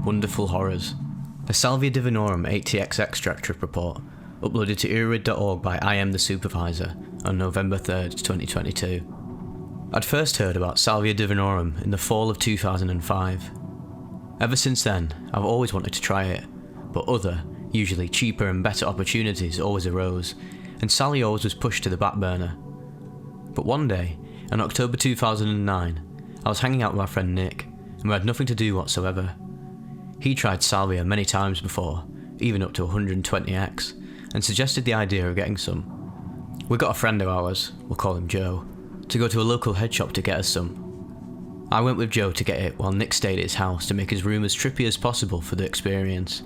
Wonderful Horrors, a Salvia divinorum ATX extract trip report, uploaded to earwid.org by I Am the Supervisor on November 3rd, 2022. I'd first heard about Salvia divinorum in the fall of 2005. Ever since then, I've always wanted to try it, but other, usually cheaper and better opportunities always arose, and Sally always was pushed to the back burner. But one day, in October 2009, I was hanging out with my friend Nick, and we had nothing to do whatsoever. He tried Salvia many times before, even up to 120x, and suggested the idea of getting some. We got a friend of ours, we'll call him Joe, to go to a local head shop to get us some. I went with Joe to get it while Nick stayed at his house to make his room as trippy as possible for the experience.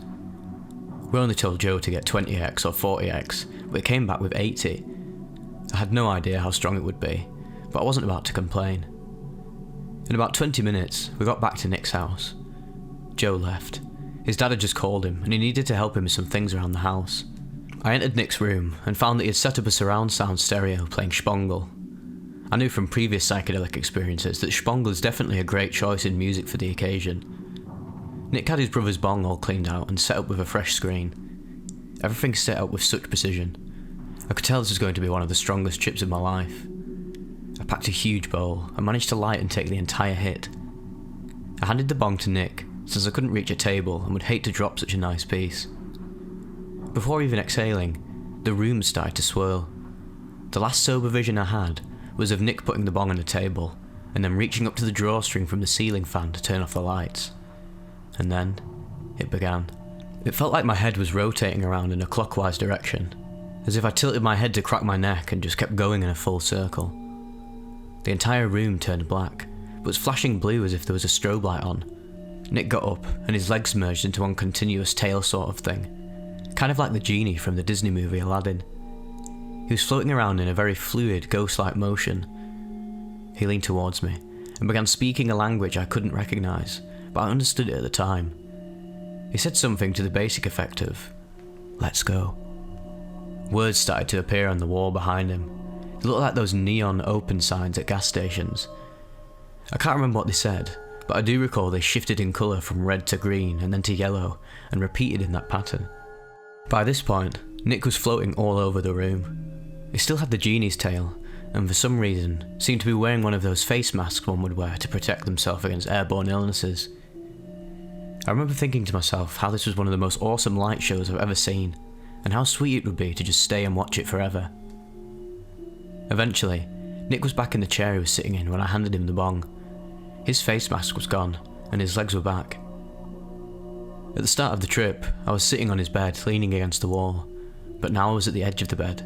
We only told Joe to get 20x or 40x, but it came back with 80. I had no idea how strong it would be, but I wasn't about to complain. In about 20 minutes, we got back to Nick's house. Joe left. His dad had just called him, and he needed to help him with some things around the house. I entered Nick's room, and found that he had set up a surround sound stereo playing Spongle. I knew from previous psychedelic experiences that Spongle is definitely a great choice in music for the occasion. Nick had his brother's bong all cleaned out and set up with a fresh screen. Everything set up with such precision. I could tell this was going to be one of the strongest trips of my life. I packed a huge bowl and managed to light and take the entire hit. I handed the bong to Nick, since I couldn't reach a table and would hate to drop such a nice piece. Before even exhaling, the room started to swirl. The last sober vision I had was of Nick putting the bong on a table, and then reaching up to the drawstring from the ceiling fan to turn off the lights. And then, it began. It felt like my head was rotating around in a clockwise direction, as if I tilted my head to crack my neck and just kept going in a full circle. The entire room turned black, but was flashing blue as if there was a strobe light on. Nick got up, and his legs merged into one continuous tail sort of thing, kind of like the genie from the Disney movie Aladdin. He was floating around in a very fluid, ghost-like motion. He leaned towards me, and began speaking a language I couldn't recognise, but I understood it at the time. He said something to the basic effect of, "Let's go." Words started to appear on the wall behind him. They looked like those neon open signs at gas stations. I can't remember what they said, but I do recall they shifted in colour from red to green and then to yellow, and repeated in that pattern. By this point, Nick was floating all over the room. He still had the genie's tail, and for some reason, seemed to be wearing one of those face masks one would wear to protect themselves against airborne illnesses. I remember thinking to myself how this was one of the most awesome light shows I've ever seen, and how sweet it would be to just stay and watch it forever. Eventually, Nick was back in the chair he was sitting in when I handed him the bong. His face mask was gone, and his legs were back. At the start of the trip, I was sitting on his bed, leaning against the wall, but now I was at the edge of the bed.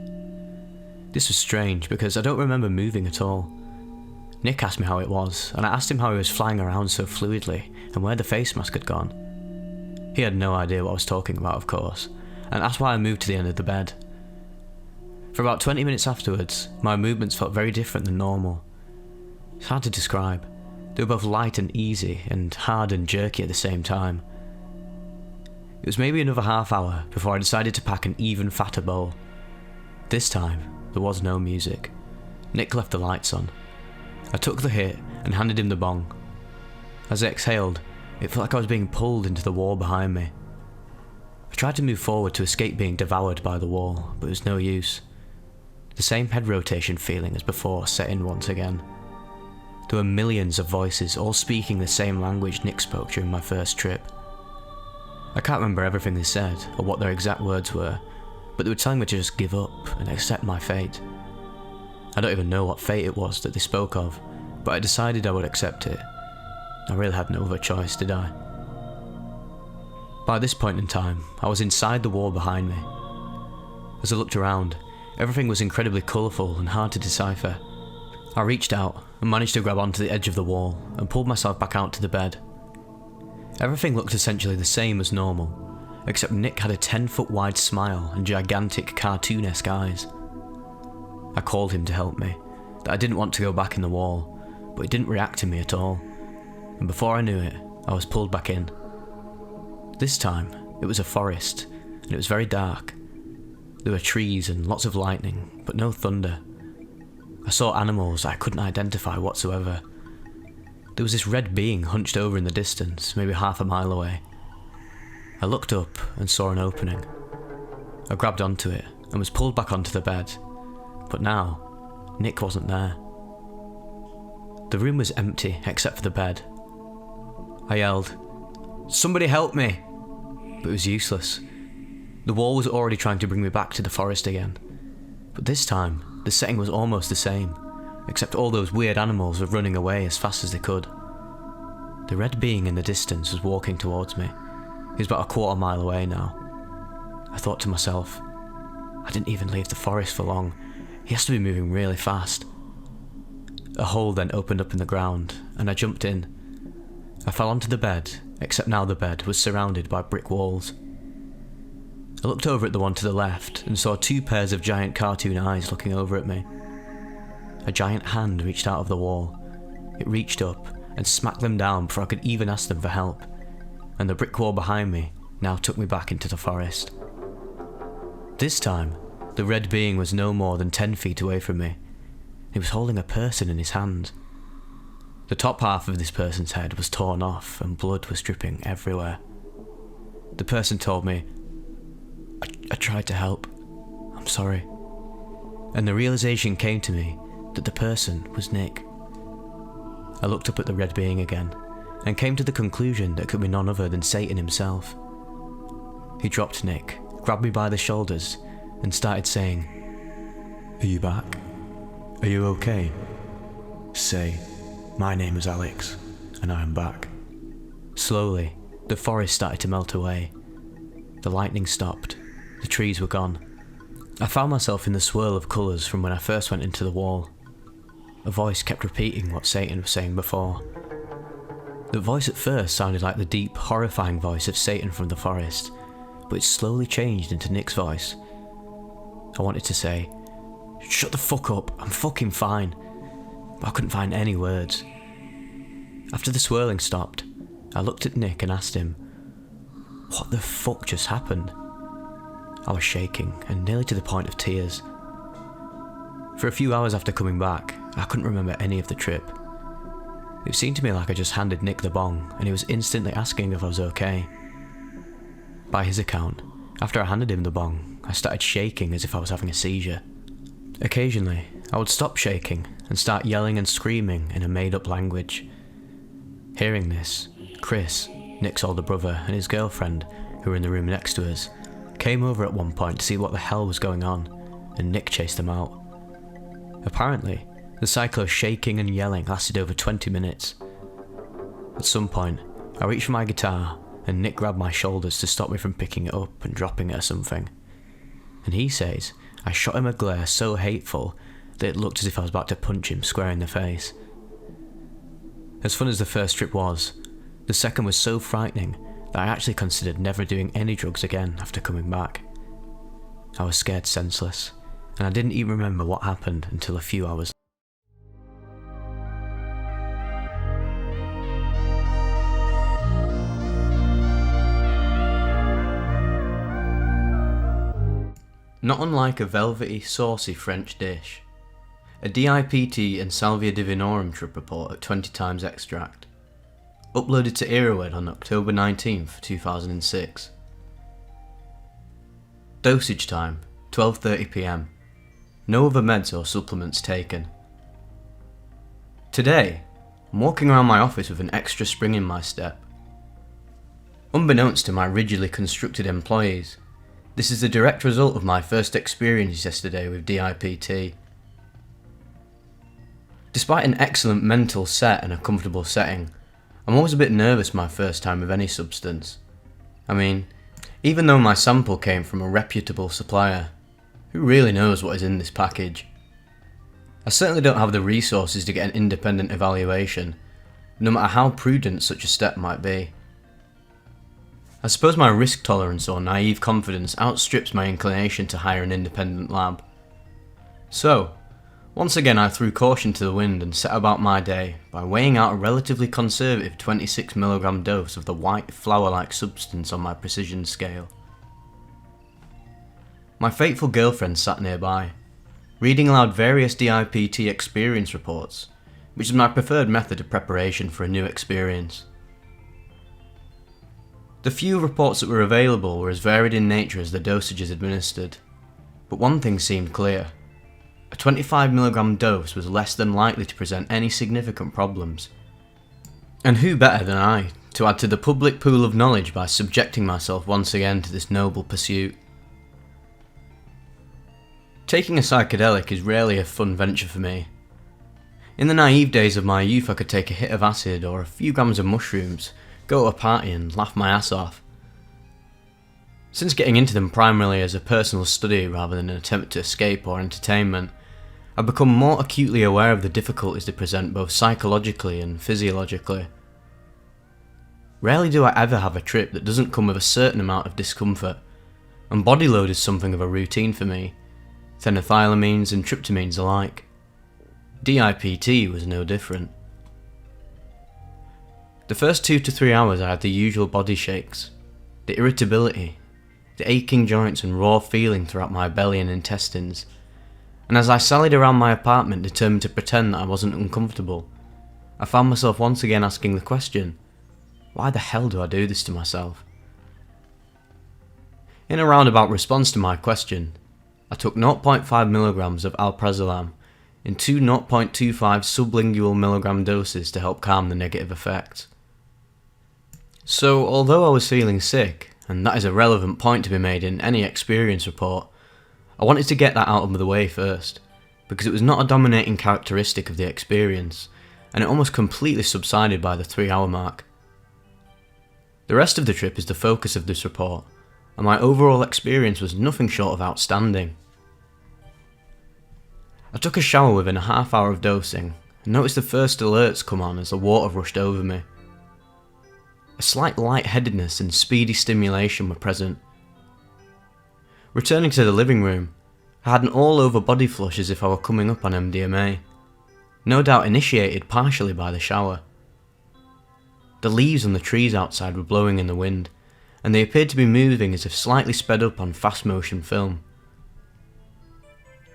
This was strange, because I don't remember moving at all. Nick asked me how it was, and I asked him how he was flying around so fluidly, and where the face mask had gone. He had no idea what I was talking about, of course, and asked why I moved to the end of the bed. For about 20 minutes afterwards, my movements felt very different than normal. It's hard to describe. They were both light and easy, and hard and jerky at the same time. It was maybe another half hour before I decided to pack an even fatter bowl. This time, there was no music. Nick left the lights on. I took the hit and handed him the bong. As I exhaled, it felt like I was being pulled into the wall behind me. I tried to move forward to escape being devoured by the wall, but it was no use. The same head rotation feeling as before set in once again. There were millions of voices, all speaking the same language Nick spoke during my first trip. I can't remember everything they said, or what their exact words were, but they were telling me to just give up and accept my fate. I don't even know what fate it was that they spoke of, but I decided I would accept it. I really had no other choice, did I? By this point in time, I was inside the wall behind me. As I looked around, everything was incredibly colourful and hard to decipher. I reached out and managed to grab onto the edge of the wall and pulled myself back out to the bed. Everything looked essentially the same as normal, except Nick had a 10-foot wide smile and gigantic cartoonesque eyes. I called him to help me, that I didn't want to go back in the wall, but he didn't react to me at all, and before I knew it, I was pulled back in. This time, it was a forest, and it was very dark. There were trees and lots of lightning, but no thunder. I saw animals I couldn't identify whatsoever. There was this red being hunched over in the distance, maybe half a mile away. I looked up and saw an opening. I grabbed onto it and was pulled back onto the bed, but now, Nick wasn't there. The room was empty except for the bed. I yelled, "Somebody help me!" But it was useless. The wall was already trying to bring me back to the forest again. But this time, the setting was almost the same, except all those weird animals were running away as fast as they could. The red being in the distance was walking towards me. He was about a quarter mile away now. I thought to myself, I didn't even leave the forest for long. He has to be moving really fast. A hole then opened up in the ground, and I jumped in. I fell onto the bed, except now the bed was surrounded by brick walls. I looked over at the one to the left and saw 2 pairs of giant cartoon eyes looking over at me. A giant hand reached out of the wall. It reached up and smacked them down before I could even ask them for help, and the brick wall behind me now took me back into the forest. This time, the red being was no more than 10 feet away from me. He was holding a person in his hand. The top half of this person's head was torn off and blood was dripping everywhere. The person told me, I tried to help. I'm sorry. And the realization came to me that the person was Nick. I looked up at the red being again and came to the conclusion that it could be none other than Satan himself. He dropped Nick, grabbed me by the shoulders and started saying, "Are you back? Are you okay? Say, my name is Alex, and I am back." Slowly, the forest started to melt away. The lightning stopped. The trees were gone. I found myself in the swirl of colours from when I first went into the wall. A voice kept repeating what Satan was saying before. The voice at first sounded like the deep, horrifying voice of Satan from the forest, but it slowly changed into Nick's voice. I wanted to say, "Shut the fuck up, I'm fucking fine," but I couldn't find any words. After the swirling stopped, I looked at Nick and asked him, "What the fuck just happened?" I was shaking and nearly to the point of tears. For a few hours after coming back, I couldn't remember any of the trip. It seemed to me like I just handed Nick the bong and he was instantly asking if I was okay. By his account, after I handed him the bong, I started shaking as if I was having a seizure. Occasionally, I would stop shaking and start yelling and screaming in a made-up language. Hearing this, Chris, Nick's older brother, and his girlfriend, who were in the room next to us, came over at one point to see what the hell was going on, and Nick chased them out. Apparently, the cycle of shaking and yelling lasted over 20 minutes. At some point, I reached for my guitar, and Nick grabbed my shoulders to stop me from picking it up and dropping it or something. And he says I shot him a glare so hateful that it looked as if I was about to punch him square in the face. As fun as the first trip was, the second was so frightening that I actually considered never doing any drugs again after coming back. I was scared senseless, and I didn't even remember what happened until a few hours. Not unlike a velvety, saucy French dish, a DIPT and Salvia divinorum trip report at 20 times extract. Uploaded to Earwed on October 19th, 2006. Dosage time, 12:30 PM. No other meds or supplements taken. Today, I'm walking around my office with an extra spring in my step. Unbeknownst to my rigidly constructed employees, this is the direct result of my first experience yesterday with DIPT. Despite an excellent mental set and a comfortable setting, I'm always a bit nervous my first time with any substance. I mean, even though my sample came from a reputable supplier, who really knows what is in this package? I certainly don't have the resources to get an independent evaluation, no matter how prudent such a step might be. I suppose my risk tolerance or naive confidence outstrips my inclination to hire an independent lab. So, once again I threw caution to the wind and set about my day by weighing out a relatively conservative 26mg dose of the white flour-like substance on my precision scale. My faithful girlfriend sat nearby, reading aloud various DIPT experience reports, which is my preferred method of preparation for a new experience. The few reports that were available were as varied in nature as the dosages administered, but one thing seemed clear. A 25mg dose was less than likely to present any significant problems. And who better than I to add to the public pool of knowledge by subjecting myself once again to this noble pursuit? Taking a psychedelic is rarely a fun venture for me. In the naive days of my youth, I could take a hit of acid or a few grams of mushrooms, go to a party and laugh my ass off. Since getting into them primarily as a personal study rather than an attempt to escape or entertainment, I've become more acutely aware of the difficulties they present both psychologically and physiologically. Rarely do I ever have a trip that doesn't come with a certain amount of discomfort, and body load is something of a routine for me, phenethylamines and tryptamines alike. DIPT was no different. The first 2 to 3 hours I had the usual body shakes, the irritability, the aching joints and raw feeling throughout my belly and intestines, and as I sallied around my apartment determined to pretend that I wasn't uncomfortable, I found myself once again asking the question, why the hell do I do this to myself? In a roundabout response to my question, I took 0.5mg of alprazolam in 2 0.25 sublingual milligram doses to help calm the negative effects. So, although I was feeling sick, and that is a relevant point to be made in any experience report, I wanted to get that out of the way first, because it was not a dominating characteristic of the experience, and it almost completely subsided by the 3-hour mark. The rest of the trip is the focus of this report, and my overall experience was nothing short of outstanding. I took a shower within a half hour of dosing, and noticed the first alerts come on as the water rushed over me. A slight lightheadedness and speedy stimulation were present. Returning to the living room, I had an all-over body flush as if I were coming up on MDMA, no doubt initiated partially by the shower. The leaves on the trees outside were blowing in the wind, and they appeared to be moving as if slightly sped up on fast-motion film.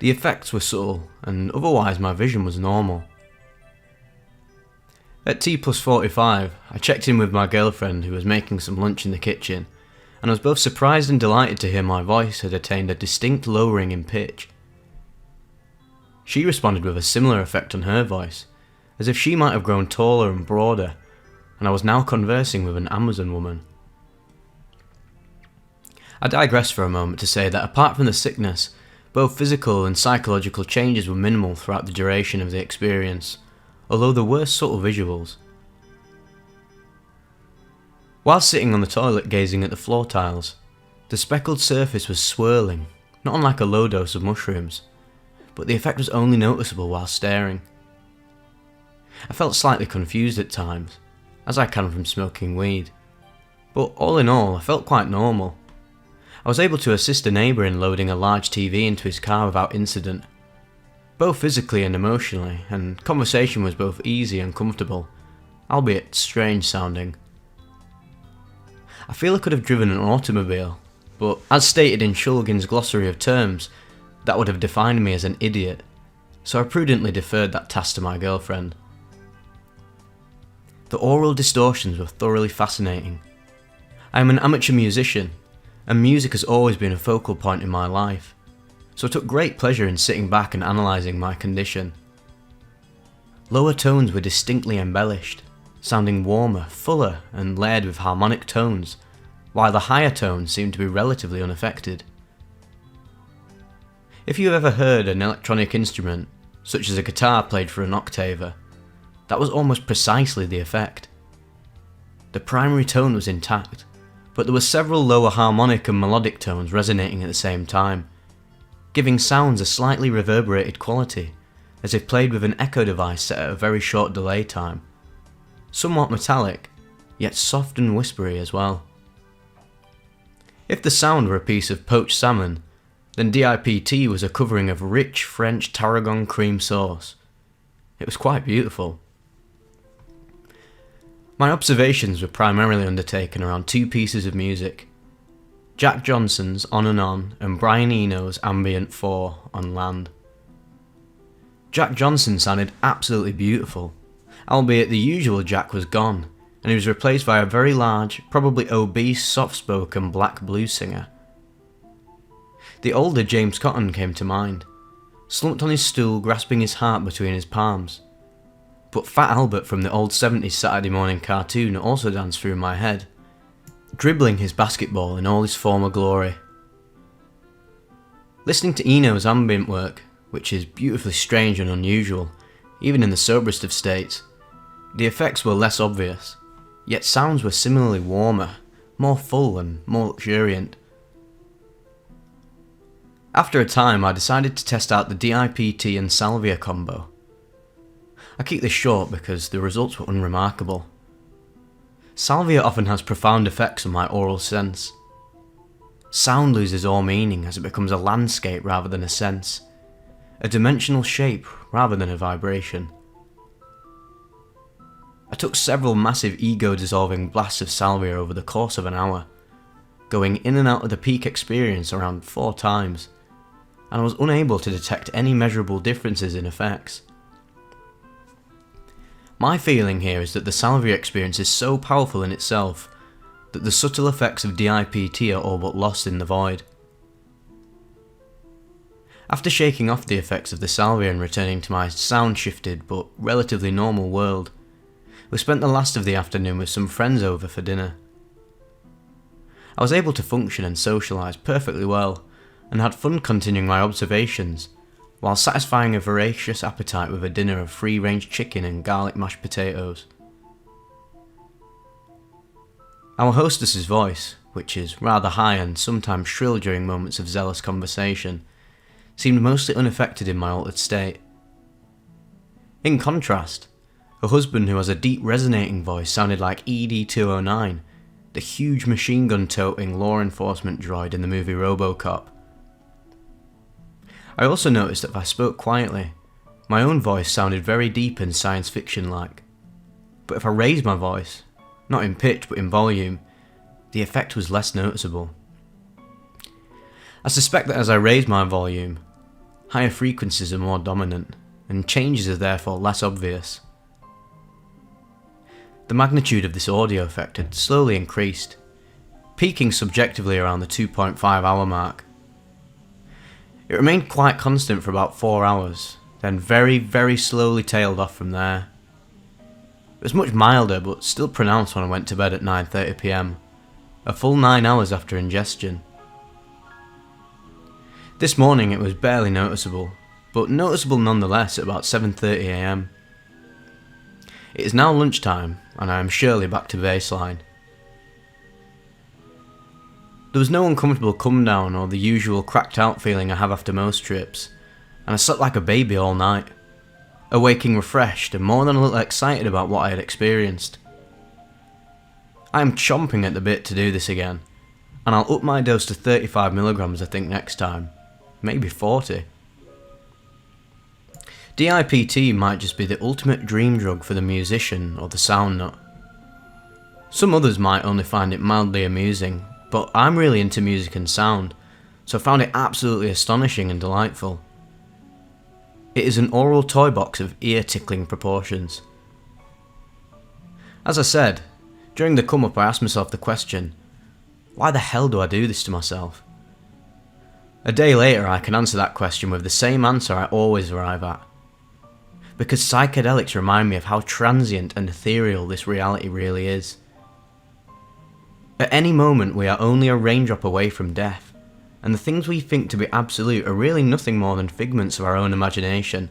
The effects were subtle, and otherwise my vision was normal. At T+45, I checked in with my girlfriend who was making some lunch in the kitchen, and I was both surprised and delighted to hear my voice had attained a distinct lowering in pitch. She responded with a similar effect on her voice, as if she might have grown taller and broader, and I was now conversing with an Amazon woman. I digress for a moment to say that apart from the sickness, both physical and psychological changes were minimal throughout the duration of the experience, although there were subtle visuals. While sitting on the toilet gazing at the floor tiles, the speckled surface was swirling, not unlike a low dose of mushrooms, but the effect was only noticeable while staring. I felt slightly confused at times, as I can from smoking weed, but all in all I felt quite normal. I was able to assist a neighbour in loading a large TV into his car without incident, both physically and emotionally, and conversation was both easy and comfortable, albeit strange sounding. I feel I could have driven an automobile, but as stated in Shulgin's glossary of terms, that would have defined me as an idiot, so I prudently deferred that task to my girlfriend. The aural distortions were thoroughly fascinating. I am an amateur musician, and music has always been a focal point in my life, so I took great pleasure in sitting back and analysing my condition. Lower tones were distinctly embellished, sounding warmer, fuller, and layered with harmonic tones, while the higher tones seemed to be relatively unaffected. If you have ever heard an electronic instrument, such as a guitar played for an octaver, that was almost precisely the effect. The primary tone was intact, but there were several lower harmonic and melodic tones resonating at the same time, giving sounds a slightly reverberated quality, as if played with an echo device set at a very short delay time, somewhat metallic, yet soft and whispery as well. If the sound were a piece of poached salmon, then DIPT was a covering of rich French tarragon cream sauce. It was quite beautiful. My observations were primarily undertaken around two pieces of music, Jack Johnson's On and Brian Eno's Ambient 4 on Land. Jack Johnson sounded absolutely beautiful, albeit the usual Jack was gone, and he was replaced by a very large, probably obese, soft-spoken black blues singer. The older James Cotton came to mind, slumped on his stool grasping his heart between his palms. But Fat Albert from the old 70s Saturday morning cartoon also danced through my head, dribbling his basketball in all his former glory. Listening to Eno's ambient work, which is beautifully strange and unusual, even in the soberest of states, the effects were less obvious, yet sounds were similarly warmer, more full and more luxuriant. After a time, I decided to test out the DIPT and Salvia combo. I keep this short because the results were unremarkable. Salvia often has profound effects on my oral sense. Sound loses all meaning as it becomes a landscape rather than a sense, a dimensional shape rather than a vibration. I took several massive ego-dissolving blasts of Salvia over the course of an hour, going in and out of the peak experience around 4 times, and I was unable to detect any measurable differences in effects. My feeling here is that the Salvia experience is so powerful in itself that the subtle effects of DIPT are all but lost in the void. After shaking off the effects of the Salvia and returning to my sound-shifted but relatively normal world, we spent the last of the afternoon with some friends over for dinner. I was able to function and socialise perfectly well, and had fun continuing my observations, while satisfying a voracious appetite with a dinner of free-range chicken and garlic mashed potatoes. Our hostess's voice, which is rather high and sometimes shrill during moments of zealous conversation, seemed mostly unaffected in my altered state. In contrast, her husband, who has a deep resonating voice, sounded like ED-209, the huge machine gun-toting law enforcement droid in the movie RoboCop. I also noticed that if I spoke quietly, my own voice sounded very deep and science fiction-like. But if I raised my voice, not in pitch but in volume, the effect was less noticeable. I suspect that as I raise my volume, higher frequencies are more dominant, and changes are therefore less obvious. The magnitude of this audio effect had slowly increased, peaking subjectively around the 2.5 hour mark. It remained quite constant for about 4 hours, then very, very slowly tailed off from there. It was much milder but still pronounced when I went to bed at 9:30 p.m, a full 9 hours after ingestion. This morning it was barely noticeable, but noticeable nonetheless at about 7:30 a.m. It is now lunchtime and I am surely back to baseline. There was no uncomfortable come down or the usual cracked out feeling I have after most trips, and I slept like a baby all night, awaking refreshed and more than a little excited about what I had experienced. I am chomping at the bit to do this again, and I'll up my dose to 35 milligrams I think next time, maybe 40. DIPT might just be the ultimate dream drug for the musician or the sound nut. Some others might only find it mildly amusing, but I'm really into music and sound, so I found it absolutely astonishing and delightful. It is an oral toy box of ear-tickling proportions. As I said, during the come-up I asked myself the question, why the hell do I do this to myself? A day later I can answer that question with the same answer I always arrive at. Because psychedelics remind me of how transient and ethereal this reality really is. At any moment we are only a raindrop away from death, and the things we think to be absolute are really nothing more than figments of our own imagination.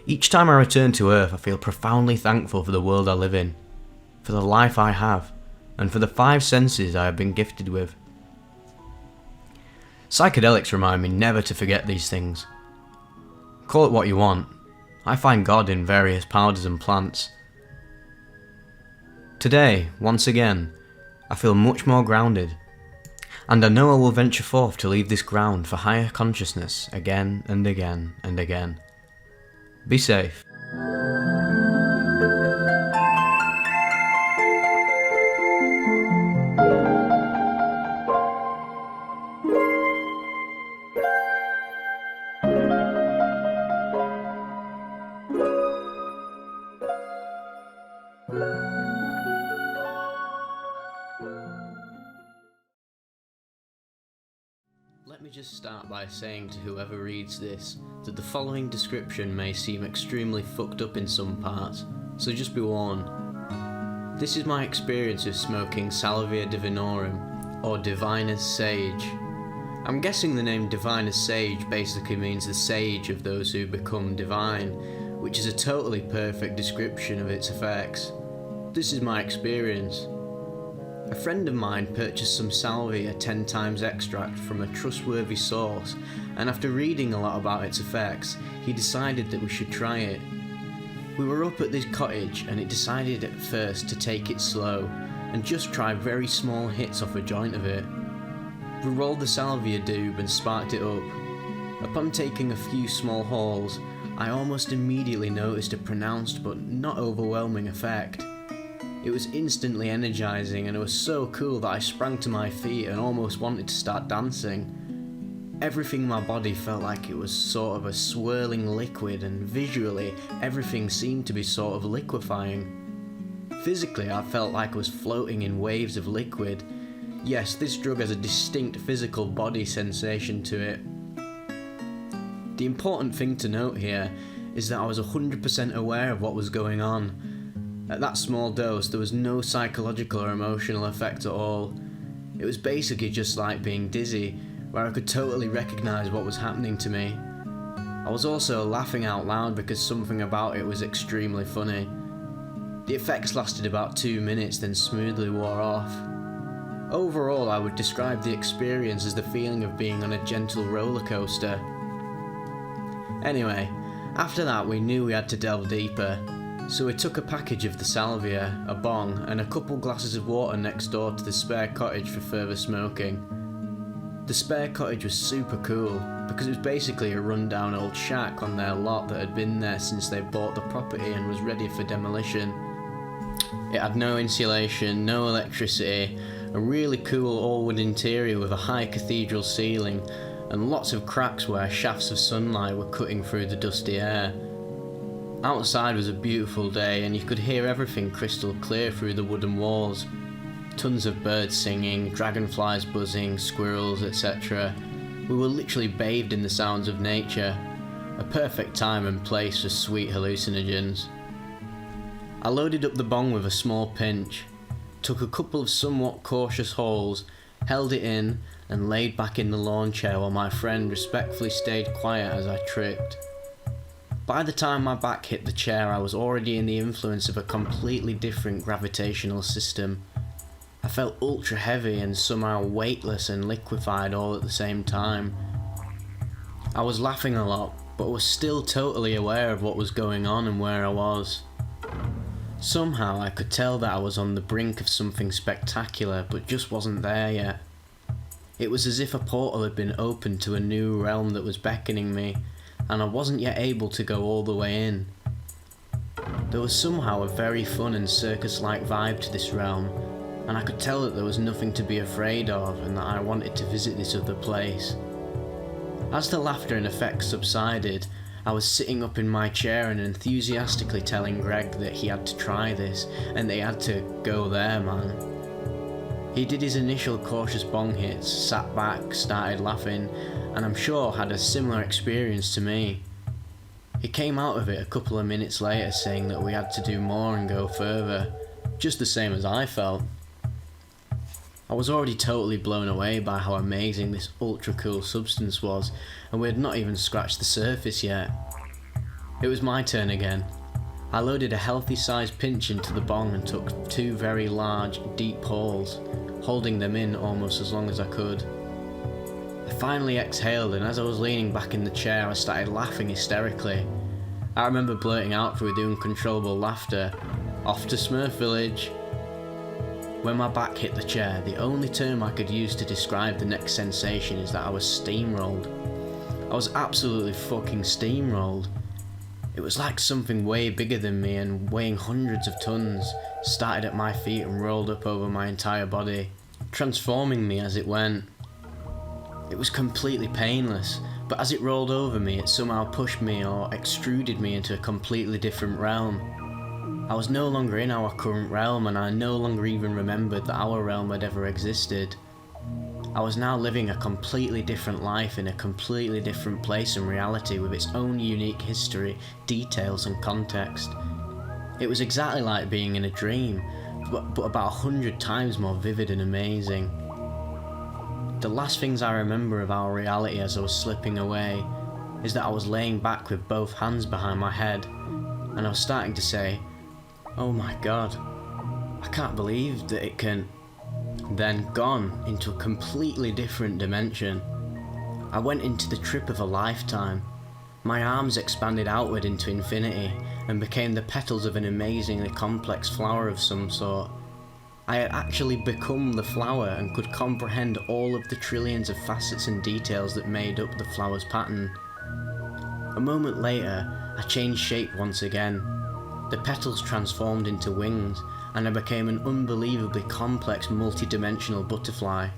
Each time I return to Earth I feel profoundly thankful for the world I live in, for the life I have, and for the 5 senses I have been gifted with. Psychedelics remind me never to forget these things. Call it what you want, I find God in various powders and plants. Today, once again, I feel much more grounded, and I know I will venture forth to leave this ground for higher consciousness again and again and again. Be safe. just start by saying to whoever reads this that the following description may seem extremely fucked up in some parts, so just be warned. This is my experience of smoking Salvia divinorum, or Diviner's Sage. I'm guessing the name Diviner's Sage basically means the sage of those who become divine, which is a totally perfect description of its effects. This is my experience. A friend of mine purchased some Salvia 10 times extract from a trustworthy source, and after reading a lot about its effects, he decided that we should try it. We were up at this cottage and it decided at first to take it slow and just try very small hits off a joint of it. We rolled the Salvia doob and sparked it up. Upon taking a few small hauls, I almost immediately noticed a pronounced but not overwhelming effect. It was instantly energising and it was so cool that I sprang to my feet and almost wanted to start dancing. Everything in my body felt like it was sort of a swirling liquid, and visually everything seemed to be sort of liquefying. Physically I felt like I was floating in waves of liquid. Yes, this drug has a distinct physical body sensation to it. The important thing to note here is that I was 100% aware of what was going on. At that small dose, there was no psychological or emotional effect at all. It was basically just like being dizzy, where I could totally recognise what was happening to me. I was also laughing out loud because something about it was extremely funny. The effects lasted about 2 minutes, then smoothly wore off. Overall, I would describe the experience as the feeling of being on a gentle roller coaster. Anyway, after that we knew we had to delve deeper. So we took a package of the Salvia, a bong, and a couple glasses of water next door to the spare cottage for further smoking. The spare cottage was super cool, because it was basically a rundown old shack on their lot that had been there since they bought the property and was ready for demolition. It had no insulation, no electricity, a really cool all-wood interior with a high cathedral ceiling, and lots of cracks where shafts of sunlight were cutting through the dusty air. Outside was a beautiful day and you could hear everything crystal clear through the wooden walls. Tons of birds singing, dragonflies buzzing, squirrels, etc. We were literally bathed in the sounds of nature. A perfect time and place for sweet hallucinogens. I loaded up the bong with a small pinch, took a couple of somewhat cautious hauls, held it in and laid back in the lawn chair while my friend respectfully stayed quiet as I tripped. By the time my back hit the chair, I was already in the influence of a completely different gravitational system. I felt ultra heavy and somehow weightless and liquefied all at the same time. I was laughing a lot, but was still totally aware of what was going on and where I was. Somehow I could tell that I was on the brink of something spectacular, but just wasn't there yet. It was as if a portal had been opened to a new realm that was beckoning me, and I wasn't yet able to go all the way in. There was somehow a very fun and circus-like vibe to this realm, and I could tell that there was nothing to be afraid of and that I wanted to visit this other place. As the laughter and effects subsided, I was sitting up in my chair and enthusiastically telling Greg that he had to try this and that he had to go there, man. He did his initial cautious bong hits, sat back, started laughing, and I'm sure had a similar experience to me. He came out of it a couple of minutes later saying that we had to do more and go further, just the same as I felt. I was already totally blown away by how amazing this ultra cool substance was, and we had not even scratched the surface yet. It was my turn again. I loaded a healthy sized pinch into the bong and took 2 very large, deep hauls, holding them in almost as long as I could. I finally exhaled, and as I was leaning back in the chair I started laughing hysterically. I remember blurting out through the uncontrollable laughter, "Off to Smurf Village." When my back hit the chair, the only term I could use to describe the next sensation is that I was steamrolled. I was absolutely fucking steamrolled. It was like something way bigger than me and weighing hundreds of tons started at my feet and rolled up over my entire body, transforming me as it went. It was completely painless, but as it rolled over me, it somehow pushed me or extruded me into a completely different realm. I was no longer in our current realm, and I no longer even remembered that our realm had ever existed. I was now living a completely different life in a completely different place and reality with its own unique history, details and context. It was exactly like being in a dream, but about 100 times more vivid and amazing. The last things I remember of our reality as I was slipping away is that I was laying back with both hands behind my head, and I was starting to say, "Oh my God, I can't believe that it can..." Then gone into a completely different dimension. I went into the trip of a lifetime. My arms expanded outward into infinity and became the petals of an amazingly complex flower of some sort. I had actually become the flower and could comprehend all of the trillions of facets and details that made up the flower's pattern. A moment later, I changed shape once again. The petals transformed into wings, and I became an unbelievably complex multi-dimensional butterfly.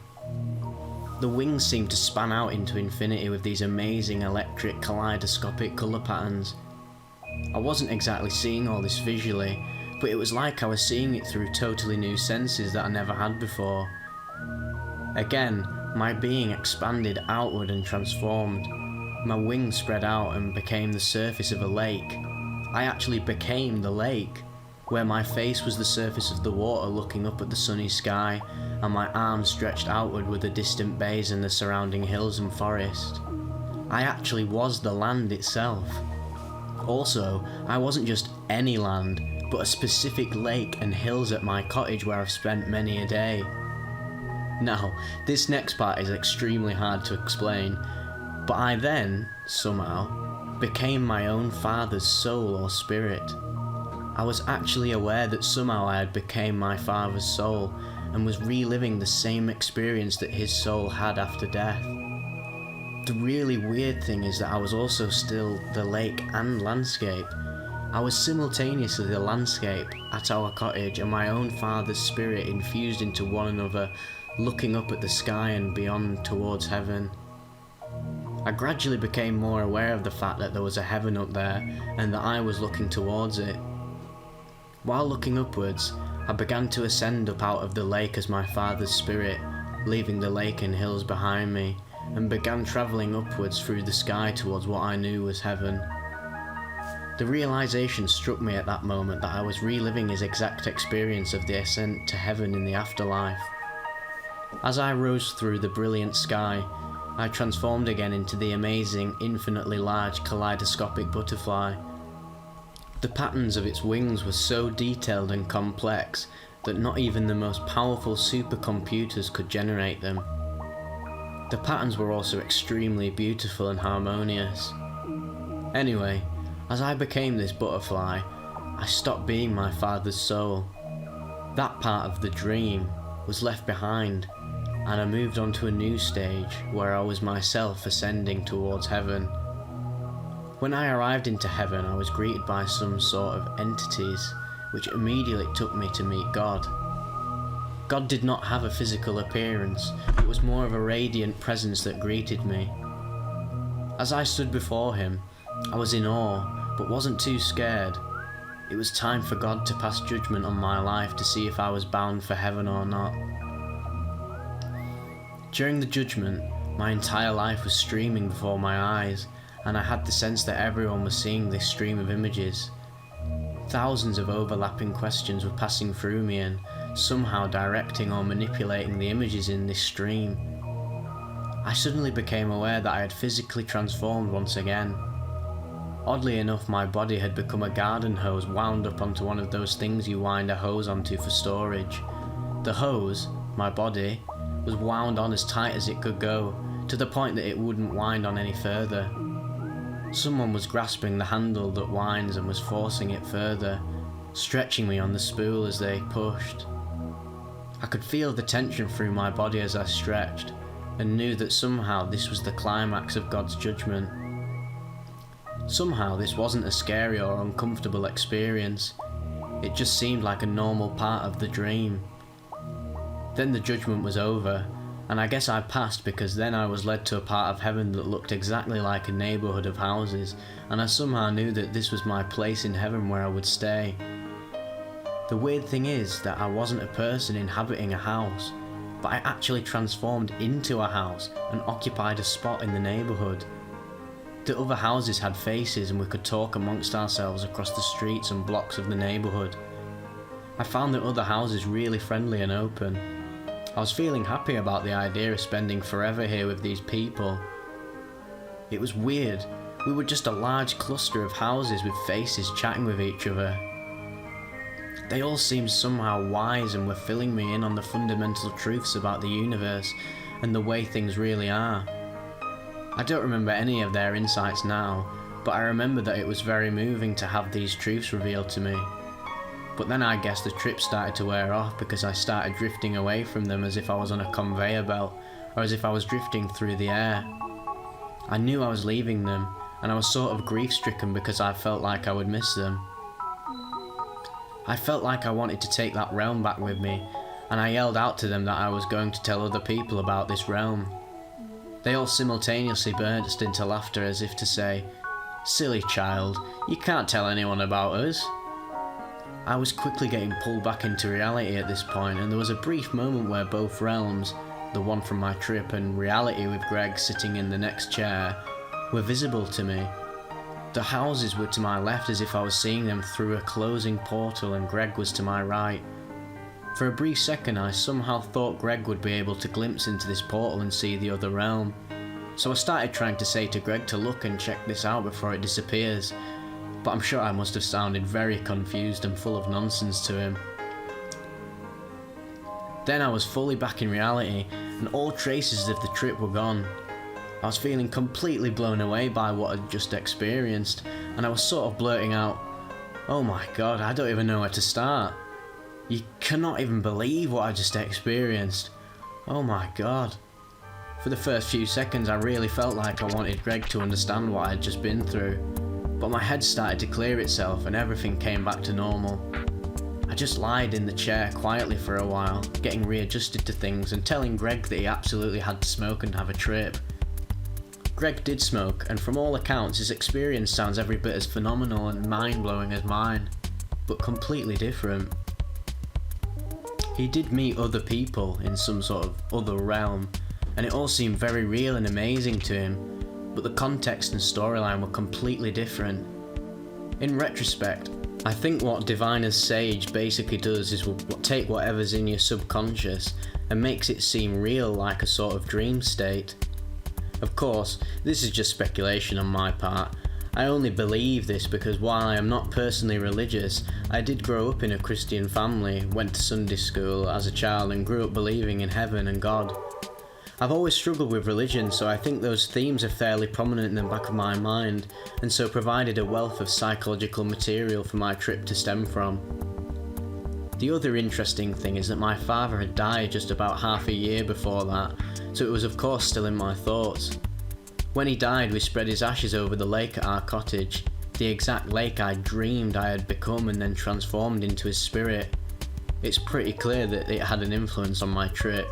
The wings seemed to span out into infinity with these amazing electric kaleidoscopic colour patterns. I wasn't exactly seeing all this visually, but it was like I was seeing it through totally new senses that I never had before. Again, my being expanded outward and transformed. My wings spread out and became the surface of a lake. I actually became the lake, where my face was the surface of the water looking up at the sunny sky, and my arms stretched outward with the distant bays and the surrounding hills and forest. I actually was the land itself. Also, I wasn't just any land, but a specific lake and hills at my cottage where I've spent many a day. Now, this next part is extremely hard to explain, but I then, somehow, became my own father's soul or spirit. I was actually aware that somehow I had become my father's soul and was reliving the same experience that his soul had after death. The really weird thing is that I was also still the lake and landscape. I was simultaneously the landscape at our cottage and my own father's spirit infused into one another, looking up at the sky and beyond towards heaven. I gradually became more aware of the fact that there was a heaven up there and that I was looking towards it. While looking upwards, I began to ascend up out of the lake as my father's spirit, leaving the lake and hills behind me, and began travelling upwards through the sky towards what I knew was heaven. The realisation struck me at that moment that I was reliving his exact experience of the ascent to heaven in the afterlife. As I rose through the brilliant sky, I transformed again into the amazing, infinitely large kaleidoscopic butterfly. The patterns of its wings were so detailed and complex that not even the most powerful supercomputers could generate them. The patterns were also extremely beautiful and harmonious. Anyway, as I became this butterfly, I stopped being my father's soul. That part of the dream was left behind, and I moved on to a new stage where I was myself ascending towards heaven. When I arrived into heaven, I was greeted by some sort of entities, which immediately took me to meet God. God did not have a physical appearance, it was more of a radiant presence that greeted me. As I stood before him, I was in awe, but wasn't too scared. It was time for God to pass judgment on my life to see if I was bound for heaven or not. During the judgment, my entire life was streaming before my eyes, and I had the sense that everyone was seeing this stream of images. Thousands of overlapping questions were passing through me and somehow directing or manipulating the images in this stream. I suddenly became aware that I had physically transformed once again. Oddly enough, my body had become a garden hose wound up onto one of those things you wind a hose onto for storage. The hose, my body, was wound on as tight as it could go, to the point that it wouldn't wind on any further. Someone was grasping the handle that winds and was forcing it further, stretching me on the spool as they pushed. I could feel the tension through my body as I stretched, and knew that somehow this was the climax of God's judgment. Somehow this wasn't a scary or uncomfortable experience, it just seemed like a normal part of the dream. Then the judgment was over, and I guess I passed because then I was led to a part of heaven that looked exactly like a neighbourhood of houses, and I somehow knew that this was my place in heaven where I would stay. The weird thing is that I wasn't a person inhabiting a house. but I actually transformed into a house and occupied a spot in the neighbourhood. The other houses had faces and we could talk amongst ourselves across the streets and blocks of the neighbourhood. I found the other houses really friendly and open. I was feeling happy about the idea of spending forever here with these people. It was weird. We were just a large cluster of houses with faces chatting with each other. They all seemed somehow wise and were filling me in on the fundamental truths about the universe and the way things really are. I don't remember any of their insights now, but I remember that it was very moving to have these truths revealed to me. But then I guess the trip started to wear off because I started drifting away from them as if I was on a conveyor belt, or as if I was drifting through the air. I knew I was leaving them, and I was sort of grief-stricken because I felt like I would miss them. I felt like I wanted to take that realm back with me, and I yelled out to them that I was going to tell other people about this realm. They all simultaneously burst into laughter as if to say, "Silly child, you can't tell anyone about us." I was quickly getting pulled back into reality at this point, and there was a brief moment where both realms, the one from my trip and reality with Greg sitting in the next chair, were visible to me. The houses were to my left as if I was seeing them through a closing portal, and Greg was to my right. For a brief second I somehow thought Greg would be able to glimpse into this portal and see the other realm. So I started trying to say to Greg to look and check this out before it disappears, but I'm sure I must have sounded very confused and full of nonsense to him. Then I was fully back in reality, and all traces of the trip were gone. I was feeling completely blown away by what I'd just experienced, and I was sort of blurting out, "Oh my god, I don't even know where to start. You cannot even believe what I just experienced. Oh my god." For the first few seconds I really felt like I wanted Greg to understand what I'd just been through, but my head started to clear itself and everything came back to normal. I just lied in the chair quietly for a while, getting readjusted to things and telling Greg that he absolutely had to smoke and have a trip. Greg did smoke, and from all accounts his experience sounds every bit as phenomenal and mind-blowing as mine, but completely different. He did meet other people in some sort of other realm, and it all seemed very real and amazing to him, but the context and storyline were completely different. In retrospect, I think what Diviner's Sage basically does is take whatever's in your subconscious and makes it seem real, like a sort of dream state. Of course, this is just speculation on my part. I only believe this because while I am not personally religious, I did grow up in a Christian family, went to Sunday school as a child and grew up believing in heaven and God. I've always struggled with religion, so I think those themes are fairly prominent in the back of my mind, and so provided a wealth of psychological material for my trip to stem from. The other interesting thing is that my father had died just about half a year before that, so it was of course still in my thoughts. When he died, we spread his ashes over the lake at our cottage, the exact lake I dreamed I had become and then transformed into his spirit. It's pretty clear that it had an influence on my trip.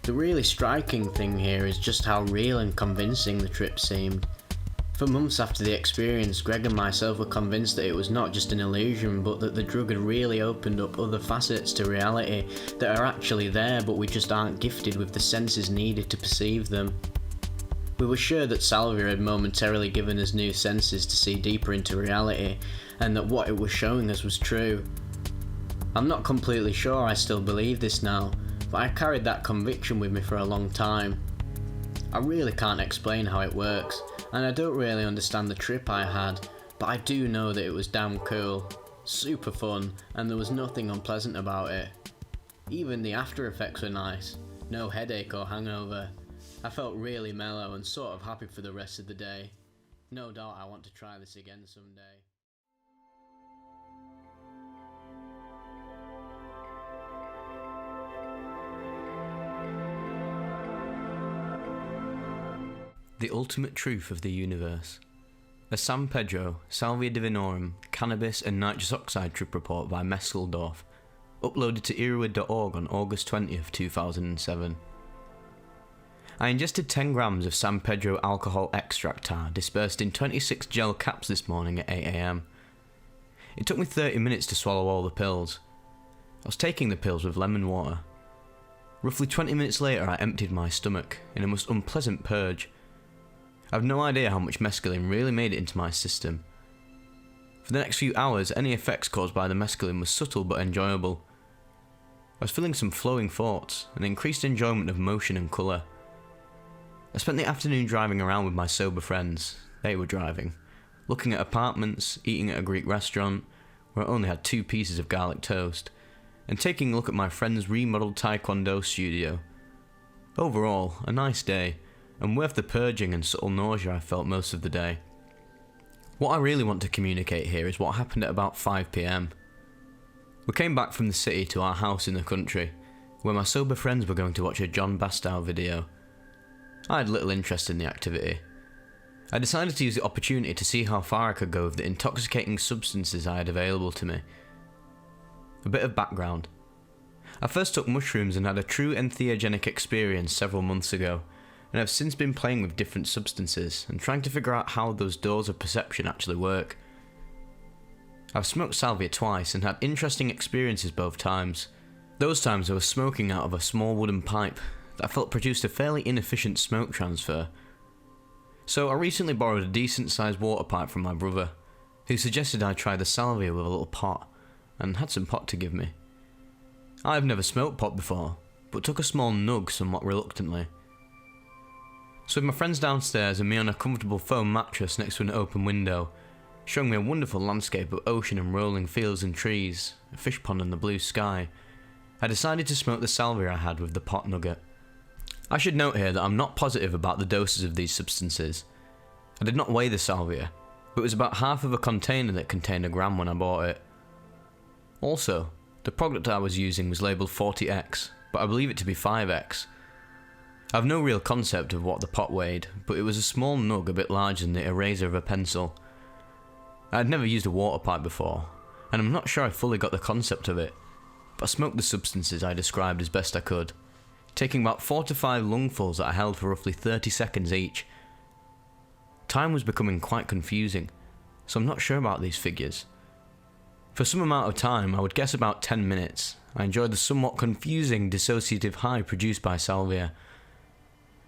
The really striking thing here is just how real and convincing the trip seemed. For months after the experience, Greg and myself were convinced that it was not just an illusion, but that the drug had really opened up other facets to reality that are actually there, but we just aren't gifted with the senses needed to perceive them. We were sure that Salvia had momentarily given us new senses to see deeper into reality, and that what it was showing us was true. I'm not completely sure I still believe this now, but I carried that conviction with me for a long time. I really can't explain how it works, and I don't really understand the trip I had, but I do know that it was damn cool, super fun, and there was nothing unpleasant about it. Even the after effects were nice, no headache or hangover. I felt really mellow and sort of happy for the rest of the day. No doubt I want to try this again someday. The ultimate truth of the universe. A San Pedro, Salvia Divinorum, Cannabis and Nitrous Oxide trip report by Meskeldorf, uploaded to earwid.org on August 20th, 2007. I ingested 10 grams of San Pedro alcohol extract tar dispersed in 26 gel caps this morning at 8 AM. It took me 30 minutes to swallow all the pills. I was taking the pills with lemon water. Roughly 20 minutes later I emptied my stomach in a most unpleasant purge. I have no idea how much mescaline really made it into my system. For the next few hours, any effects caused by the mescaline was subtle but enjoyable. I was feeling some flowing thoughts, an increased enjoyment of motion and colour. I spent the afternoon driving around with my sober friends. They were driving, looking at apartments, eating at a Greek restaurant, where I only had 2 pieces of garlic toast, and taking a look at my friend's remodelled taekwondo studio. Overall, a nice day, and worth the purging and subtle nausea I felt most of the day. What I really want to communicate here is what happened at about 5 PM. We came back from the city to our house in the country, where my sober friends were going to watch a John Bastow video. I had little interest in the activity. I decided to use the opportunity to see how far I could go with the intoxicating substances I had available to me. A bit of background. I first took mushrooms and had a true entheogenic experience several months ago, and I've since been playing with different substances and trying to figure out how those doors of perception actually work. I've smoked Salvia twice and had interesting experiences both times. Those times I was smoking out of a small wooden pipe that I felt produced a fairly inefficient smoke transfer. So I recently borrowed a decent sized water pipe from my brother, who suggested I try the Salvia with a little pot, and had some pot to give me. I've never smoked pot before, but took a small nug somewhat reluctantly. So with my friends downstairs and me on a comfortable foam mattress next to an open window, showing me a wonderful landscape of ocean and rolling fields and trees, a fish pond and the blue sky, I decided to smoke the Salvia I had with the pot nugget. I should note here that I'm not positive about the doses of these substances. I did not weigh the Salvia, but it was about half of a container that contained a gram when I bought it. Also, the product I was using was labelled 40x, but I believe it to be 5x. I have no real concept of what the pot weighed, but it was a small nug a bit larger than the eraser of a pencil. I had never used a water pipe before, and I'm not sure I fully got the concept of it, but I smoked the substances I described as best I could, taking about 4 to 5 lungfuls that I held for roughly 30 seconds each. Time was becoming quite confusing, so I'm not sure about these figures. For some amount of time, I would guess about 10 minutes, I enjoyed the somewhat confusing dissociative high produced by Salvia.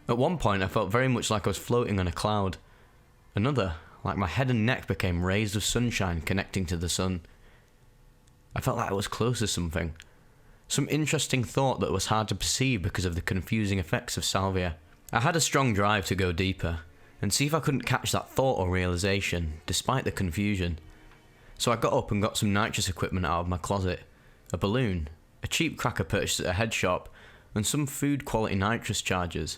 At one point I felt very much like I was floating on a cloud. Another, like my head and neck became rays of sunshine connecting to the sun. I felt like I was close to something. Some interesting thought that was hard to perceive because of the confusing effects of Salvia. I had a strong drive to go deeper, and see if I couldn't catch that thought or realisation, despite the confusion. So I got up and got some nitrous equipment out of my closet. A balloon, a cheap cracker purchased at a head shop, and some food quality nitrous chargers.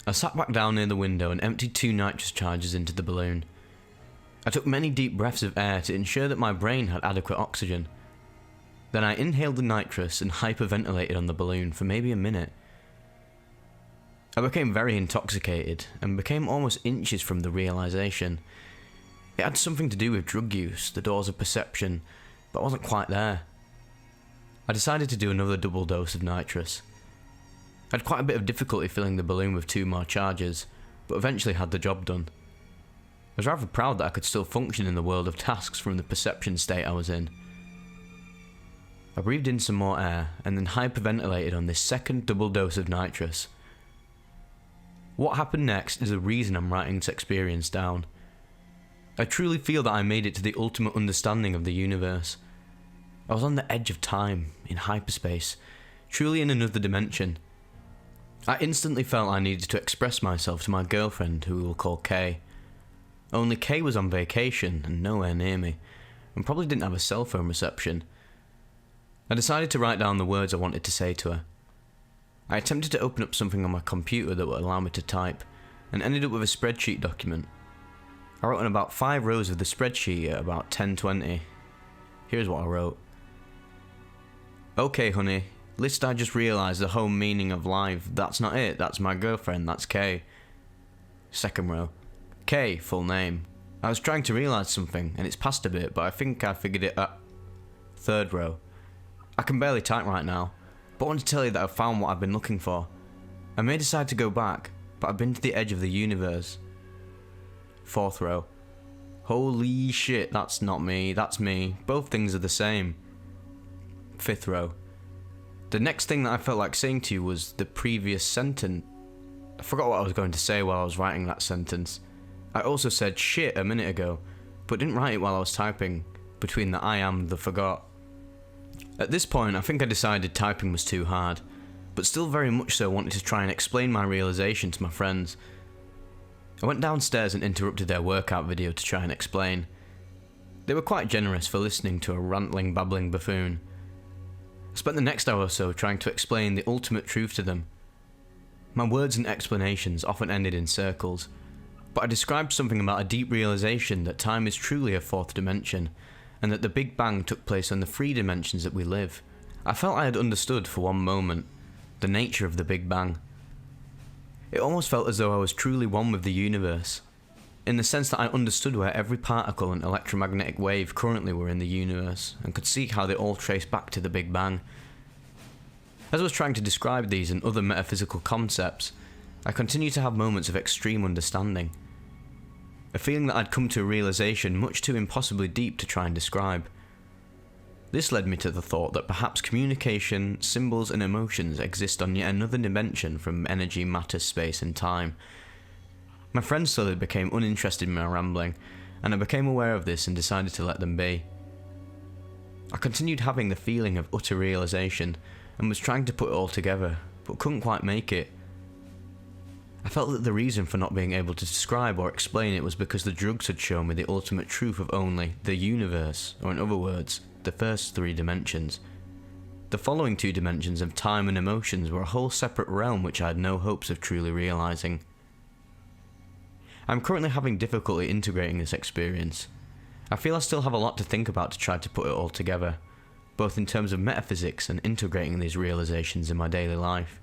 I sat back down near the window and emptied 2 nitrous charges into the balloon. I took many deep breaths of air to ensure that my brain had adequate oxygen. Then I inhaled the nitrous and hyperventilated on the balloon for maybe a minute. I became very intoxicated and became almost inches from the realisation. It had something to do with drug use, the doors of perception, but I wasn't quite there. I decided to do another double dose of nitrous. I had quite a bit of difficulty filling the balloon with 2 more charges, but eventually had the job done. I was rather proud that I could still function in the world of tasks from the perception state I was in. I breathed in some more air and then hyperventilated on this second double dose of nitrous. What happened next is the reason I'm writing this experience down. I truly feel that I made it to the ultimate understanding of the universe. I was on the edge of time, in hyperspace, truly in another dimension. I instantly felt I needed to express myself to my girlfriend, who we will call Kay. Only Kay was on vacation and nowhere near me, and probably didn't have a cell phone reception. I decided to write down the words I wanted to say to her. I attempted to open up something on my computer that would allow me to type, and ended up with a spreadsheet document. I wrote in about 5 rows of the spreadsheet at about 10:20. Here's what I wrote. Okay honey, list I just realised the whole meaning of life. That's not it, that's my girlfriend, that's Kay. Second row. Kay, full name. I was trying to realise something, and it's passed a bit, but I think I figured it out. Third row. I can barely type right now, but I want to tell you that I've found what I've been looking for. I may decide to go back, but I've been to the edge of the universe. Fourth row. Holy shit, that's not me, that's me. Both things are the same. Fifth row. The next thing that I felt like saying to you was the previous sentence. I forgot what I was going to say while I was writing that sentence. I also said shit a minute ago, but didn't write it while I was typing, between the I am and the forgot. At this point, I think I decided typing was too hard, but still very much so wanted to try and explain my realization to my friends. I went downstairs and interrupted their workout video to try and explain. They were quite generous for listening to a rantling, babbling buffoon. I spent the next hour or so trying to explain the ultimate truth to them. My words and explanations often ended in circles, but I described something about a deep realization that time is truly a fourth dimension, and that the Big Bang took place on the three dimensions that we live. I felt I had understood for one moment the nature of the Big Bang. It almost felt as though I was truly one with the universe, in the sense that I understood where every particle and electromagnetic wave currently were in the universe, and could see how they all trace back to the Big Bang. As I was trying to describe these and other metaphysical concepts, I continued to have moments of extreme understanding. A feeling that I'd come to a realization much too impossibly deep to try and describe. This led me to the thought that perhaps communication, symbols and emotions exist on yet another dimension from energy, matter, space and time. My friends slowly became uninterested in my rambling, and I became aware of this and decided to let them be. I continued having the feeling of utter realization, and was trying to put it all together, but couldn't quite make it. I felt that the reason for not being able to describe or explain it was because the drugs had shown me the ultimate truth of only the universe, or in other words, the first three dimensions. The following two dimensions of time and emotions were a whole separate realm which I had no hopes of truly realizing. I'm currently having difficulty integrating this experience. I feel I still have a lot to think about to try to put it all together, both in terms of metaphysics and integrating these realizations in my daily life.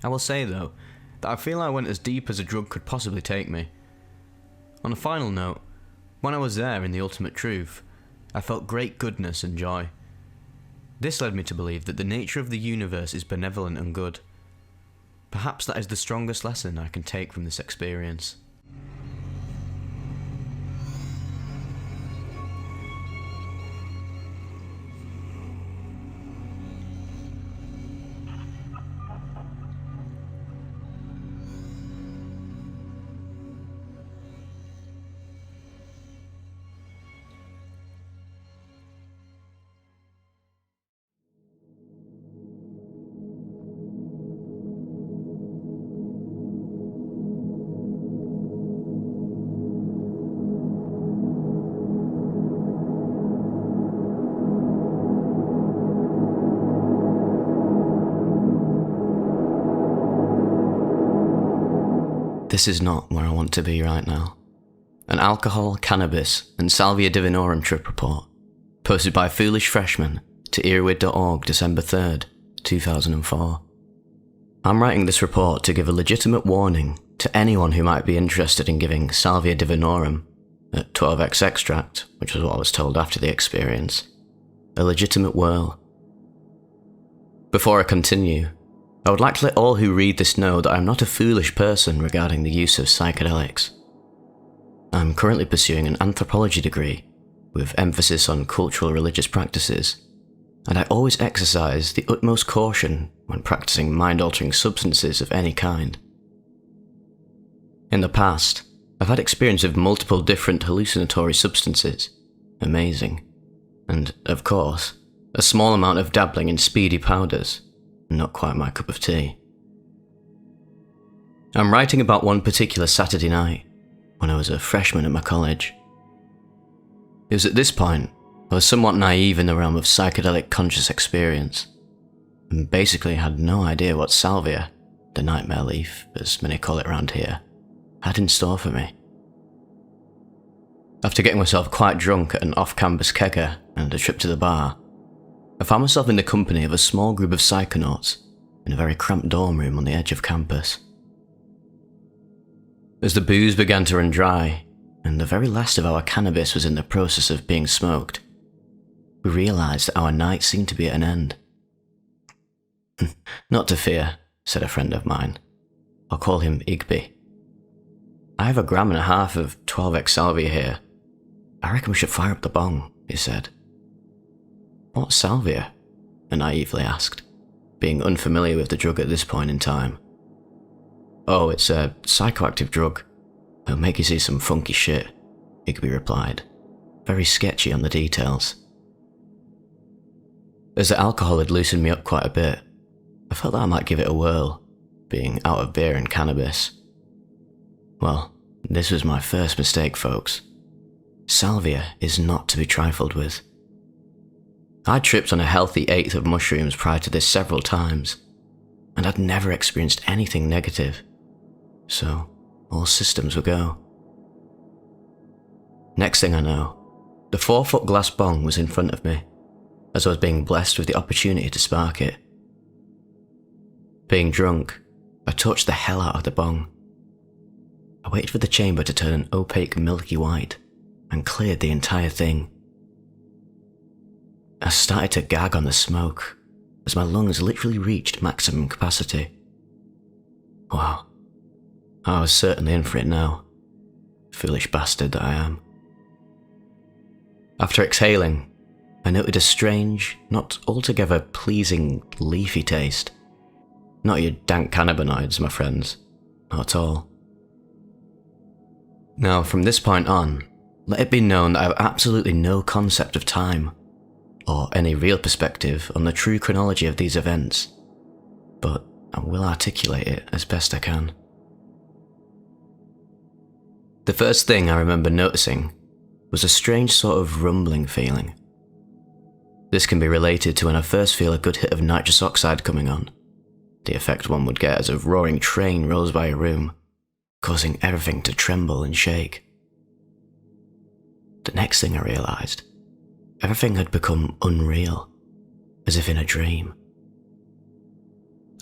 I will say though, that I feel I went as deep as a drug could possibly take me. On a final note, when I was there in the ultimate truth, I felt great goodness and joy. This led me to believe that the nature of the universe is benevolent and good. Perhaps that is the strongest lesson I can take from this experience. This is not where I want to be right now. An alcohol, cannabis, and Salvia divinorum trip report, posted by Foolish Freshman to earwid.org December 3rd, 2004. I'm writing this report to give a legitimate warning to anyone who might be interested in giving Salvia divinorum, a 12x extract, which was what I was told after the experience, a legitimate whirl. Before I continue, I would like to let all who read this know that I am not a foolish person regarding the use of psychedelics. I am currently pursuing an anthropology degree with emphasis on cultural religious practices, and I always exercise the utmost caution when practicing mind-altering substances of any kind. In the past, I've had experience of multiple different hallucinatory substances, amazing, and, of course, a small amount of dabbling in speedy powders, not quite my cup of tea. I'm writing about one particular Saturday night, when I was a freshman at my college. It was at this point I was somewhat naive in the realm of psychedelic conscious experience, and basically had no idea what Salvia, the nightmare leaf, as many call it around here, had in store for me. After getting myself quite drunk at an off-campus kegger and a trip to the bar, I found myself in the company of a small group of psychonauts in a very cramped dorm room on the edge of campus. As the booze began to run dry, and the very last of our cannabis was in the process of being smoked, we realised that our night seemed to be at an end. "Not to fear," said a friend of mine. I'll call him Igby. "I have 1.5 grams of 12x Salvia here. I reckon we should fire up the bong," he said. "What's Salvia?" I naively asked, being unfamiliar with the drug at this point in time. "Oh, it's a psychoactive drug. It'll make you see some funky shit," Igby replied, very sketchy on the details. As the alcohol had loosened me up quite a bit, I felt that I might give it a whirl, being out of beer and cannabis. Well, this was my first mistake, folks. Salvia is not to be trifled with. I'd tripped on a healthy eighth of mushrooms prior to this several times, and I'd never experienced anything negative, so all systems were go. Next thing I know, the 4-foot glass bong was in front of me, as I was being blessed with the opportunity to spark it. Being drunk, I torched the hell out of the bong. I waited for the chamber to turn an opaque milky white, and cleared the entire thing. I started to gag on the smoke, as my lungs literally reached maximum capacity. Wow, I was certainly in for it now. Foolish bastard that I am. After exhaling, I noted a strange, not altogether pleasing, leafy taste. Not your dank cannabinoids, my friends. Not at all. Now, from this point on, let it be known that I have absolutely no concept of time, or any real perspective on the true chronology of these events, but I will articulate it as best I can. The first thing I remember noticing was a strange sort of rumbling feeling. This can be related to when I first feel a good hit of nitrous oxide coming on, the effect one would get as a roaring train rolls by a room, causing everything to tremble and shake. The next thing I realised, everything had become unreal, as if in a dream.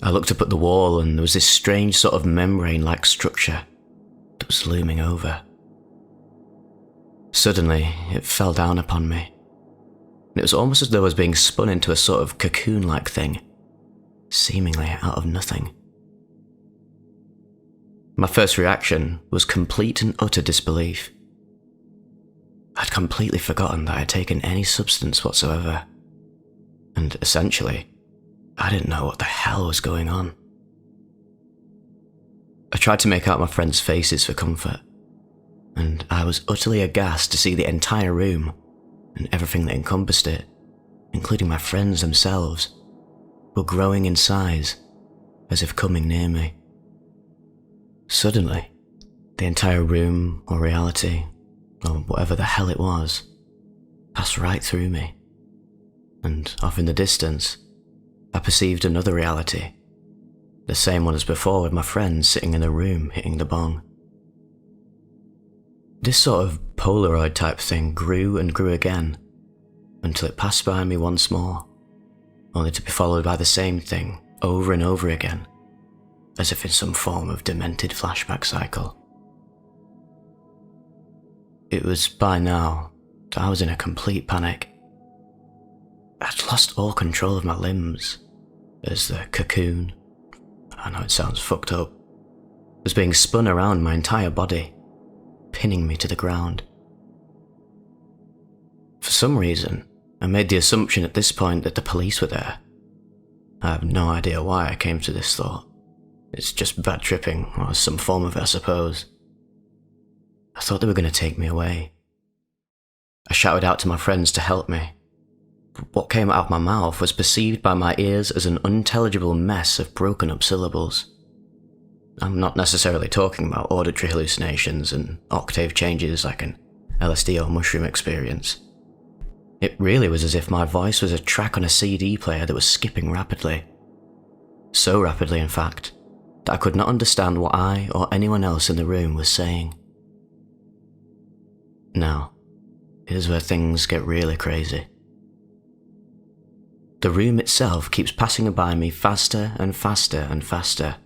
I looked up at the wall and there was this strange sort of membrane-like structure that was looming over. Suddenly, it fell down upon me. It was almost as though I was being spun into a sort of cocoon-like thing, seemingly out of nothing. My first reaction was complete and utter disbelief. I'd completely forgotten that I had taken any substance whatsoever, and essentially, I didn't know what the hell was going on. I tried to make out my friends' faces for comfort, and I was utterly aghast to see the entire room, and everything that encompassed it, including my friends themselves, were growing in size, as if coming near me. Suddenly, the entire room, or reality, or whatever the hell it was, passed right through me, and off in the distance, I perceived another reality, the same one as before with my friends sitting in a room hitting the bong. This sort of Polaroid type thing grew and grew again, until it passed by me once more, only to be followed by the same thing over and over again, as if in some form of demented flashback cycle. It was by now that I was in a complete panic. I'd lost all control of my limbs, as the cocoon, I know it sounds fucked up, was being spun around my entire body, pinning me to the ground. For some reason, I made the assumption at this point that the police were there. I have no idea why I came to this thought. It's just bad tripping, or some form of it, I suppose. I thought they were going to take me away. I shouted out to my friends to help me, but what came out of my mouth was perceived by my ears as an unintelligible mess of broken up syllables. I'm not necessarily talking about auditory hallucinations and octave changes like an LSD or mushroom experience. It really was as if my voice was a track on a CD player that was skipping rapidly. So rapidly, in fact, that I could not understand what I or anyone else in the room was saying. Now, here's where things get really crazy. The room itself keeps passing by me faster and faster and faster,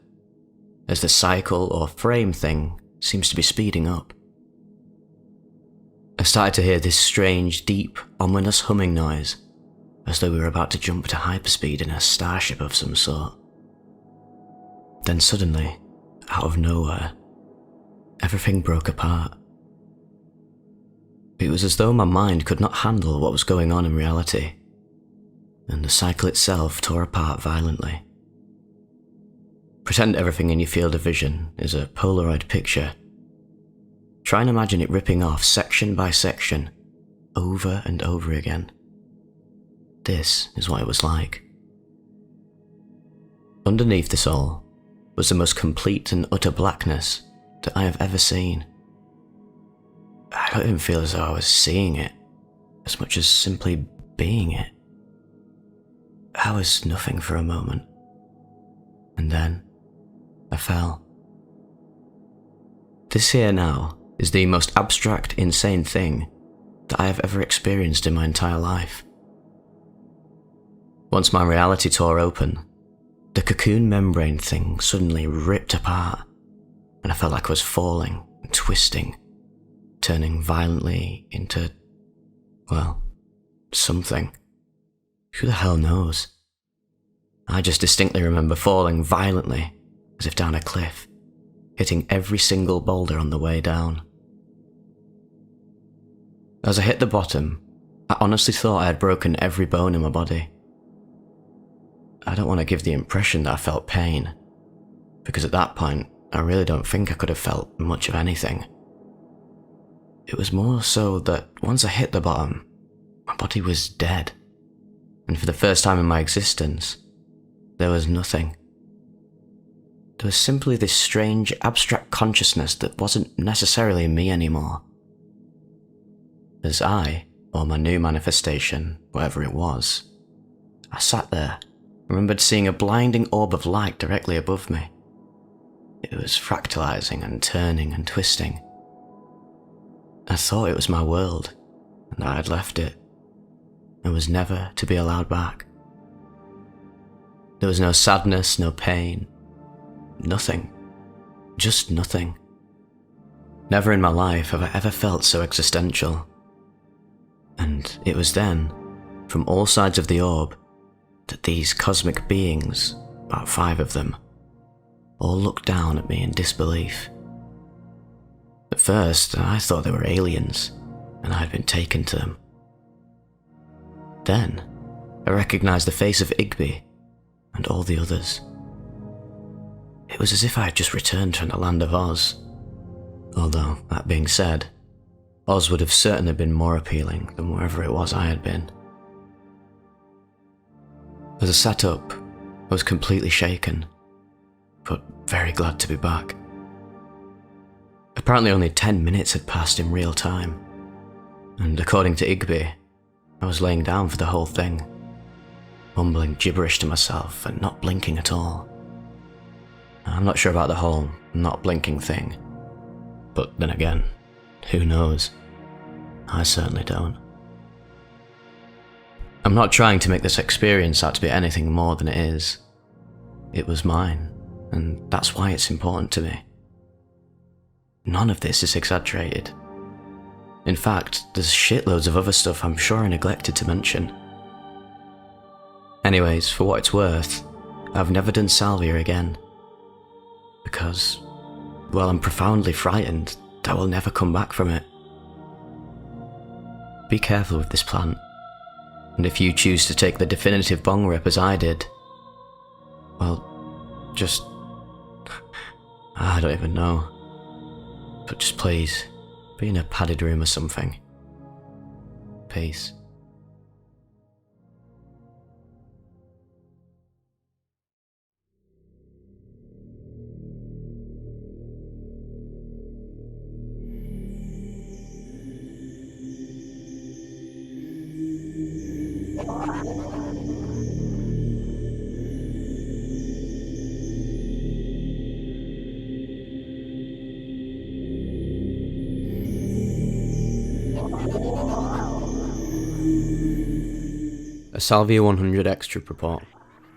as the cycle or frame thing seems to be speeding up. I started to hear this strange, deep, ominous humming noise, as though we were about to jump to hyperspeed in a starship of some sort. Then suddenly, out of nowhere, everything broke apart. It was as though my mind could not handle what was going on in reality, and the cycle itself tore apart violently. Pretend everything in your field of vision is a Polaroid picture. Try and imagine it ripping off section by section, over and over again. This is what it was like. Underneath this all was the most complete and utter blackness that I have ever seen. I don't even feel as though I was seeing it, as much as simply being it. I was nothing for a moment, and then I fell. This here now is the most abstract, insane thing that I have ever experienced in my entire life. Once my reality tore open, the cocoon membrane thing suddenly ripped apart, and I felt like I was falling and twisting, turning violently into, well, something. Who the hell knows? I just distinctly remember falling violently, as if down a cliff, hitting every single boulder on the way down. As I hit the bottom, I honestly thought I had broken every bone in my body. I don't want to give the impression that I felt pain, because at that point, I really don't think I could have felt much of anything. It was more so that once I hit the bottom, my body was dead, and for the first time in my existence, there was nothing. There was simply this strange, abstract consciousness that wasn't necessarily me anymore. As I, or my new manifestation, whatever it was, I sat there, remembered seeing a blinding orb of light directly above me. It was fractalizing and turning and twisting. I thought it was my world, and that I had left it, and was never to be allowed back. There was no sadness, no pain, nothing. Just nothing. Never in my life have I ever felt so existential. And it was then, from all sides of the orb, that these cosmic beings, about 5 of them, all looked down at me in disbelief. At first, I thought they were aliens, and I had been taken to them. Then, I recognized the face of Igby, and all the others. It was as if I had just returned from the land of Oz. Although, that being said, Oz would have certainly been more appealing than wherever it was I had been. As I sat up, I was completely shaken, but very glad to be back. Apparently only 10 minutes had passed in real time, and according to Igby, I was laying down for the whole thing, mumbling gibberish to myself and not blinking at all. I'm not sure about the whole not blinking thing, but then again, who knows? I certainly don't. I'm not trying to make this experience out to be anything more than it is. It was mine, and that's why it's important to me. None of this is exaggerated. In fact, there's shitloads of other stuff I'm sure I neglected to mention. Anyways, for what it's worth, I've never done Salvia again. Because, well, I'm profoundly frightened that I will never come back from it. Be careful with this plant, and if you choose to take the definitive bong rip as I did, well, just... I don't even know. But just please, be in a padded room or something. Peace. A Salvia 100 extra report,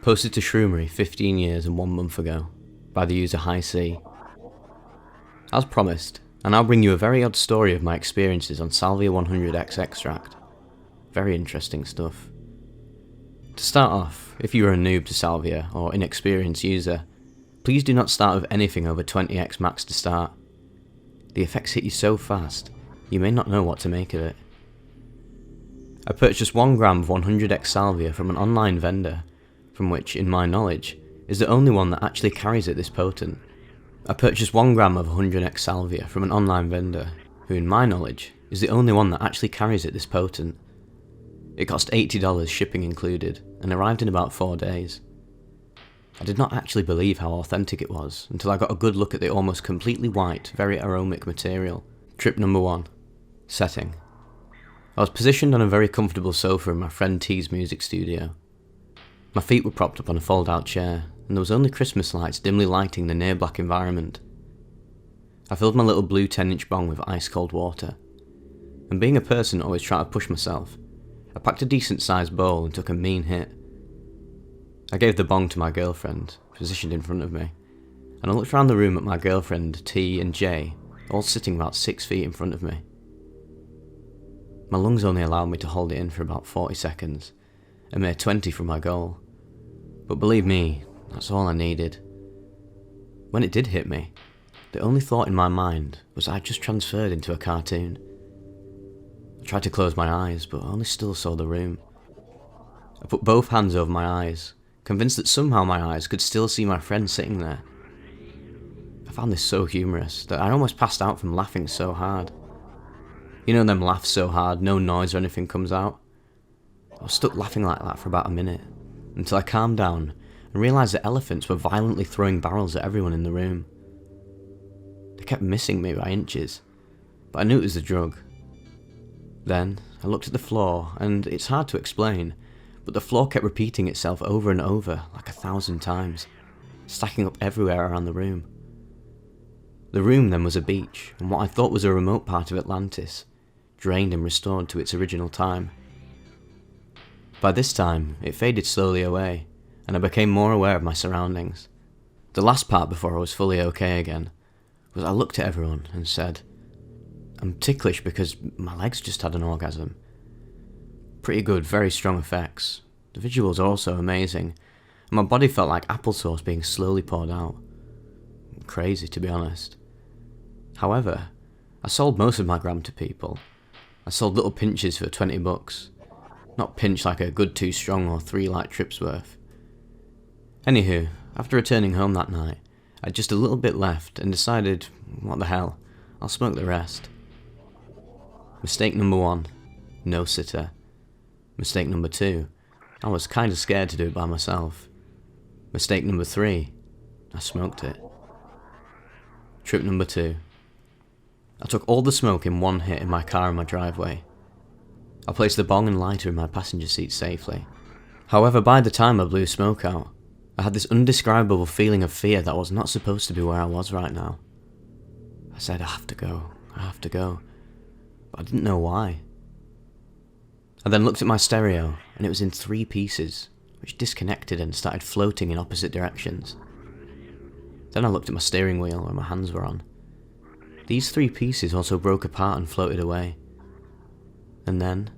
posted to Shroomery 15 years and 1 month ago, by the user High C. As promised, I now bring you a very odd story of my experiences on Salvia 100X extract. Very interesting stuff. To start off, if you are a noob to Salvia or inexperienced user, please do not start with anything over 20x max to start. The effects hit you so fast, you may not know what to make of it. I purchased 1 gram of 100x Salvia from an online vendor, from which, in my knowledge, is the only one that actually carries it this potent. I purchased 1 gram of 100x Salvia from an online vendor, who in my knowledge, is the only one that actually carries it this potent. It cost $80 shipping included, and arrived in about 4 days. I did not actually believe how authentic it was, until I got a good look at the almost completely white, very aromatic material. Trip number 1. Setting. I was positioned on a very comfortable sofa in my friend T's music studio. My feet were propped up on a fold-out chair, and there was only Christmas lights dimly lighting the near-black environment. I filled my little blue 10-inch bong with ice-cold water, and being a person always trying to push myself, I packed a decent-sized bowl and took a mean hit. I gave the bong to my girlfriend, positioned in front of me, and I looked around the room at my girlfriend, T and J, all sitting about 6 feet in front of me. My lungs only allowed me to hold it in for about 40 seconds, a mere 20 from my goal. But believe me, that's all I needed. When it did hit me, the only thought in my mind was I'd just transferred into a cartoon. I tried to close my eyes, but only still saw the room. I put both hands over my eyes, convinced that somehow my eyes could still see my friend sitting there. I found this so humorous that I almost passed out from laughing so hard. You know them laughs so hard, no noise or anything comes out? I was stuck laughing like that for about a minute, until I calmed down and realised that elephants were violently throwing barrels at everyone in the room. They kept missing me by inches, but I knew it was the drug. Then, I looked at the floor, and it's hard to explain, but the floor kept repeating itself over and over, like 1,000 times, stacking up everywhere around the room. The room then was a beach, and what I thought was a remote part of Atlantis, drained and restored to its original time. By this time, it faded slowly away, and I became more aware of my surroundings. The last part before I was fully okay again, was I looked at everyone and said, "I'm ticklish because my legs just had an orgasm." Pretty good, very strong effects. The visuals are also amazing, and my body felt like applesauce being slowly poured out. Crazy, to be honest. However, I sold most of my gram to people. I sold little pinches for $20. Not pinch like a good 2 strong or 3 light trips worth. Anywho, after returning home that night, I had just a little bit left and decided, what the hell, I'll smoke the rest. Mistake number 1, no sitter. Mistake number 2, I was kinda scared to do it by myself. Mistake number 3, I smoked it. Trip number 2. I took all the smoke in one hit in my car in my driveway. I placed the bong and lighter in my passenger seat safely. However, by the time I blew smoke out, I had this indescribable feeling of fear that I was not supposed to be where I was right now. I said, I have to go, but I didn't know why. I then looked at my stereo, and it was in 3 pieces, which disconnected and started floating in opposite directions. Then I looked at my steering wheel where my hands were on. These 3 pieces also broke apart and floated away. And then,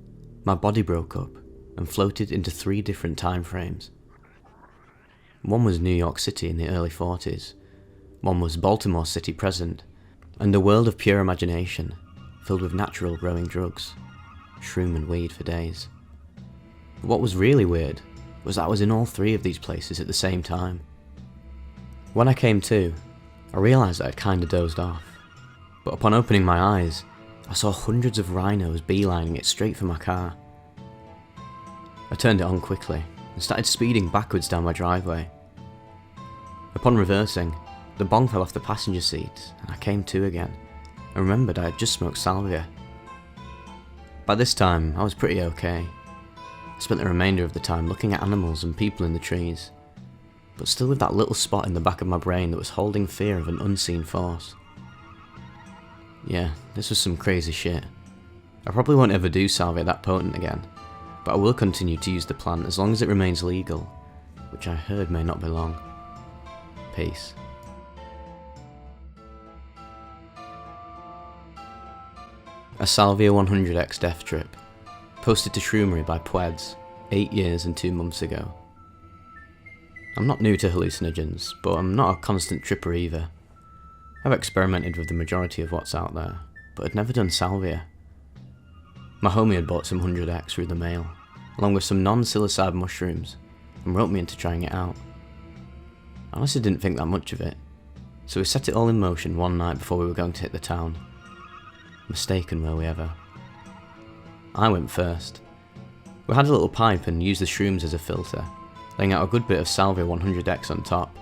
my body broke up and floated into 3 different time frames. One was New York City in the early 40s, one was Baltimore City present, and a world of pure imagination, filled with natural growing drugs, shroom and weed for days. But what was really weird was that I was in all 3 of these places at the same time. When I came to, I realised that I'd kinda dozed off, but upon opening my eyes, I saw hundreds of rhinos beelining it straight for my car. I turned it on quickly and started speeding backwards down my driveway. Upon reversing, the bong fell off the passenger seat and I came to again and remembered I had just smoked salvia. By this time, I was pretty okay. I spent the remainder of the time looking at animals and people in the trees, but still with that little spot in the back of my brain that was holding fear of an unseen force. Yeah, this was some crazy shit. I probably won't ever do salvia that potent again, but I will continue to use the plant as long as it remains legal, which I heard may not be long. Peace. A Salvia 100x death trip, posted to Shroomery by Pweds 8 years and 2 months ago. I'm not new to hallucinogens, but I'm not a constant tripper either. I've experimented with the majority of what's out there, but had never done salvia. My homie had bought some 100X through the mail, along with some non-psilocybin mushrooms, and roped me into trying it out. I honestly didn't think that much of it, so we set it all in motion one night before we were going to hit the town. Mistaken were we ever. I went first. We had a little pipe and used the shrooms as a filter, laying out a good bit of Salvia 100X on top.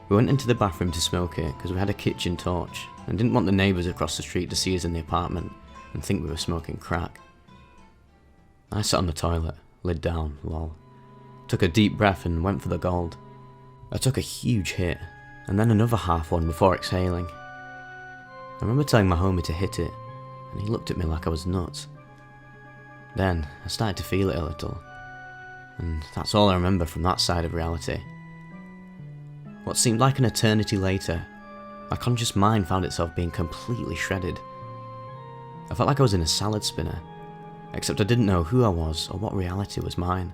We went into the bathroom to smoke it because we had a kitchen torch and didn't want the neighbours across the street to see us in the apartment and think we were smoking crack. I sat on the toilet, lid down, lol. Took a deep breath and went for the gold. I took a huge hit, and then another half one before exhaling. I remember telling my homie to hit it, and he looked at me like I was nuts. Then, I started to feel it a little, and that's all I remember from that side of reality. What seemed like an eternity later, my conscious mind found itself being completely shredded. I felt like I was in a salad spinner, except I didn't know who I was or what reality was mine.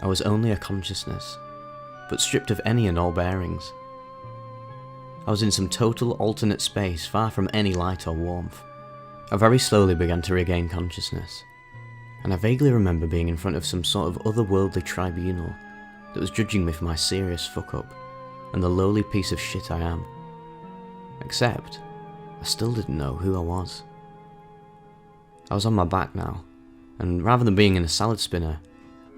I was only a consciousness, but stripped of any and all bearings. I was in some total alternate space far from any light or warmth. I very slowly began to regain consciousness, and I vaguely remember being in front of some sort of otherworldly tribunal that was judging me for my serious fuck-up and the lowly piece of shit I am. Except, I still didn't know who I was. I was on my back now, and rather than being in a salad spinner,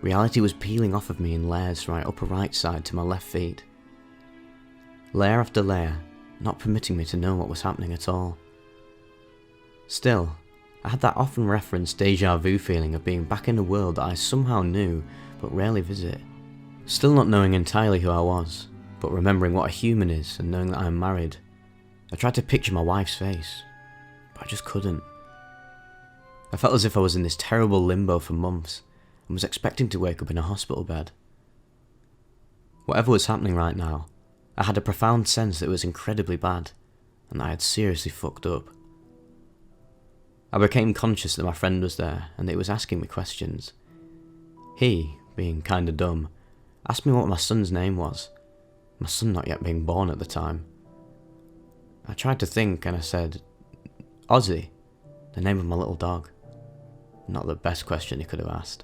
reality was peeling off of me in layers from my upper right side to my left feet. Layer after layer, not permitting me to know what was happening at all. Still, I had that often referenced deja vu feeling of being back in a world that I somehow knew but rarely visit. Still not knowing entirely who I was, but remembering what a human is and knowing that I am married. I tried to picture my wife's face, but I just couldn't. I felt as if I was in this terrible limbo for months and was expecting to wake up in a hospital bed. Whatever was happening right now, I had a profound sense that it was incredibly bad, and that I had seriously fucked up. I became conscious that my friend was there, and that he was asking me questions. He, being kinda dumb, asked me what my son's name was, my son not yet being born at the time. I tried to think, and I said, Ozzy, the name of my little dog. Not the best question he could have asked.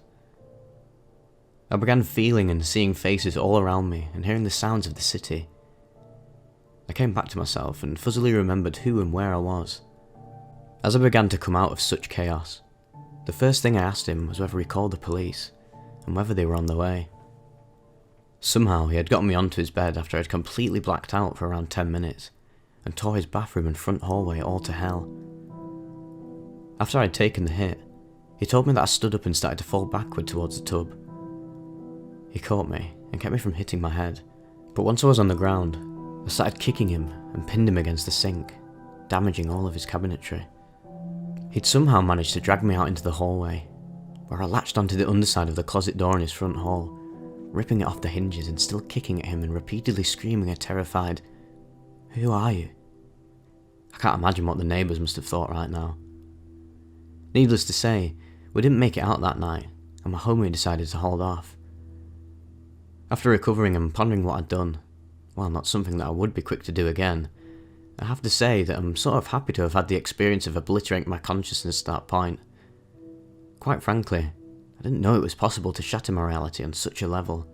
I began feeling and seeing faces all around me and hearing the sounds of the city. I came back to myself and fuzzily remembered who and where I was. As I began to come out of such chaos, the first thing I asked him was whether he called the police and whether they were on the way. Somehow he had gotten me onto his bed after I had completely blacked out for around 10 minutes and tore his bathroom and front hallway all to hell. After I had taken the hit, he told me that I stood up and started to fall backward towards the tub. He caught me and kept me from hitting my head, but once I was on the ground, I started kicking him and pinned him against the sink, damaging all of his cabinetry. He'd somehow managed to drag me out into the hallway, where I latched onto the underside of the closet door in his front hall, ripping it off the hinges and still kicking at him and repeatedly screaming a terrified, "Who are you?" I can't imagine what the neighbours must have thought right now. Needless to say, we didn't make it out that night, and my homie decided to hold off. After recovering and pondering what I'd done, while not something that I would be quick to do again, I have to say that I'm sort of happy to have had the experience of obliterating my consciousness at that point. Quite frankly, I didn't know it was possible to shatter my reality on such a level.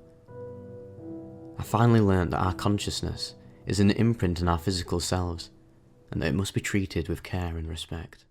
I finally learned that our consciousness is an imprint on our physical selves, and that it must be treated with care and respect.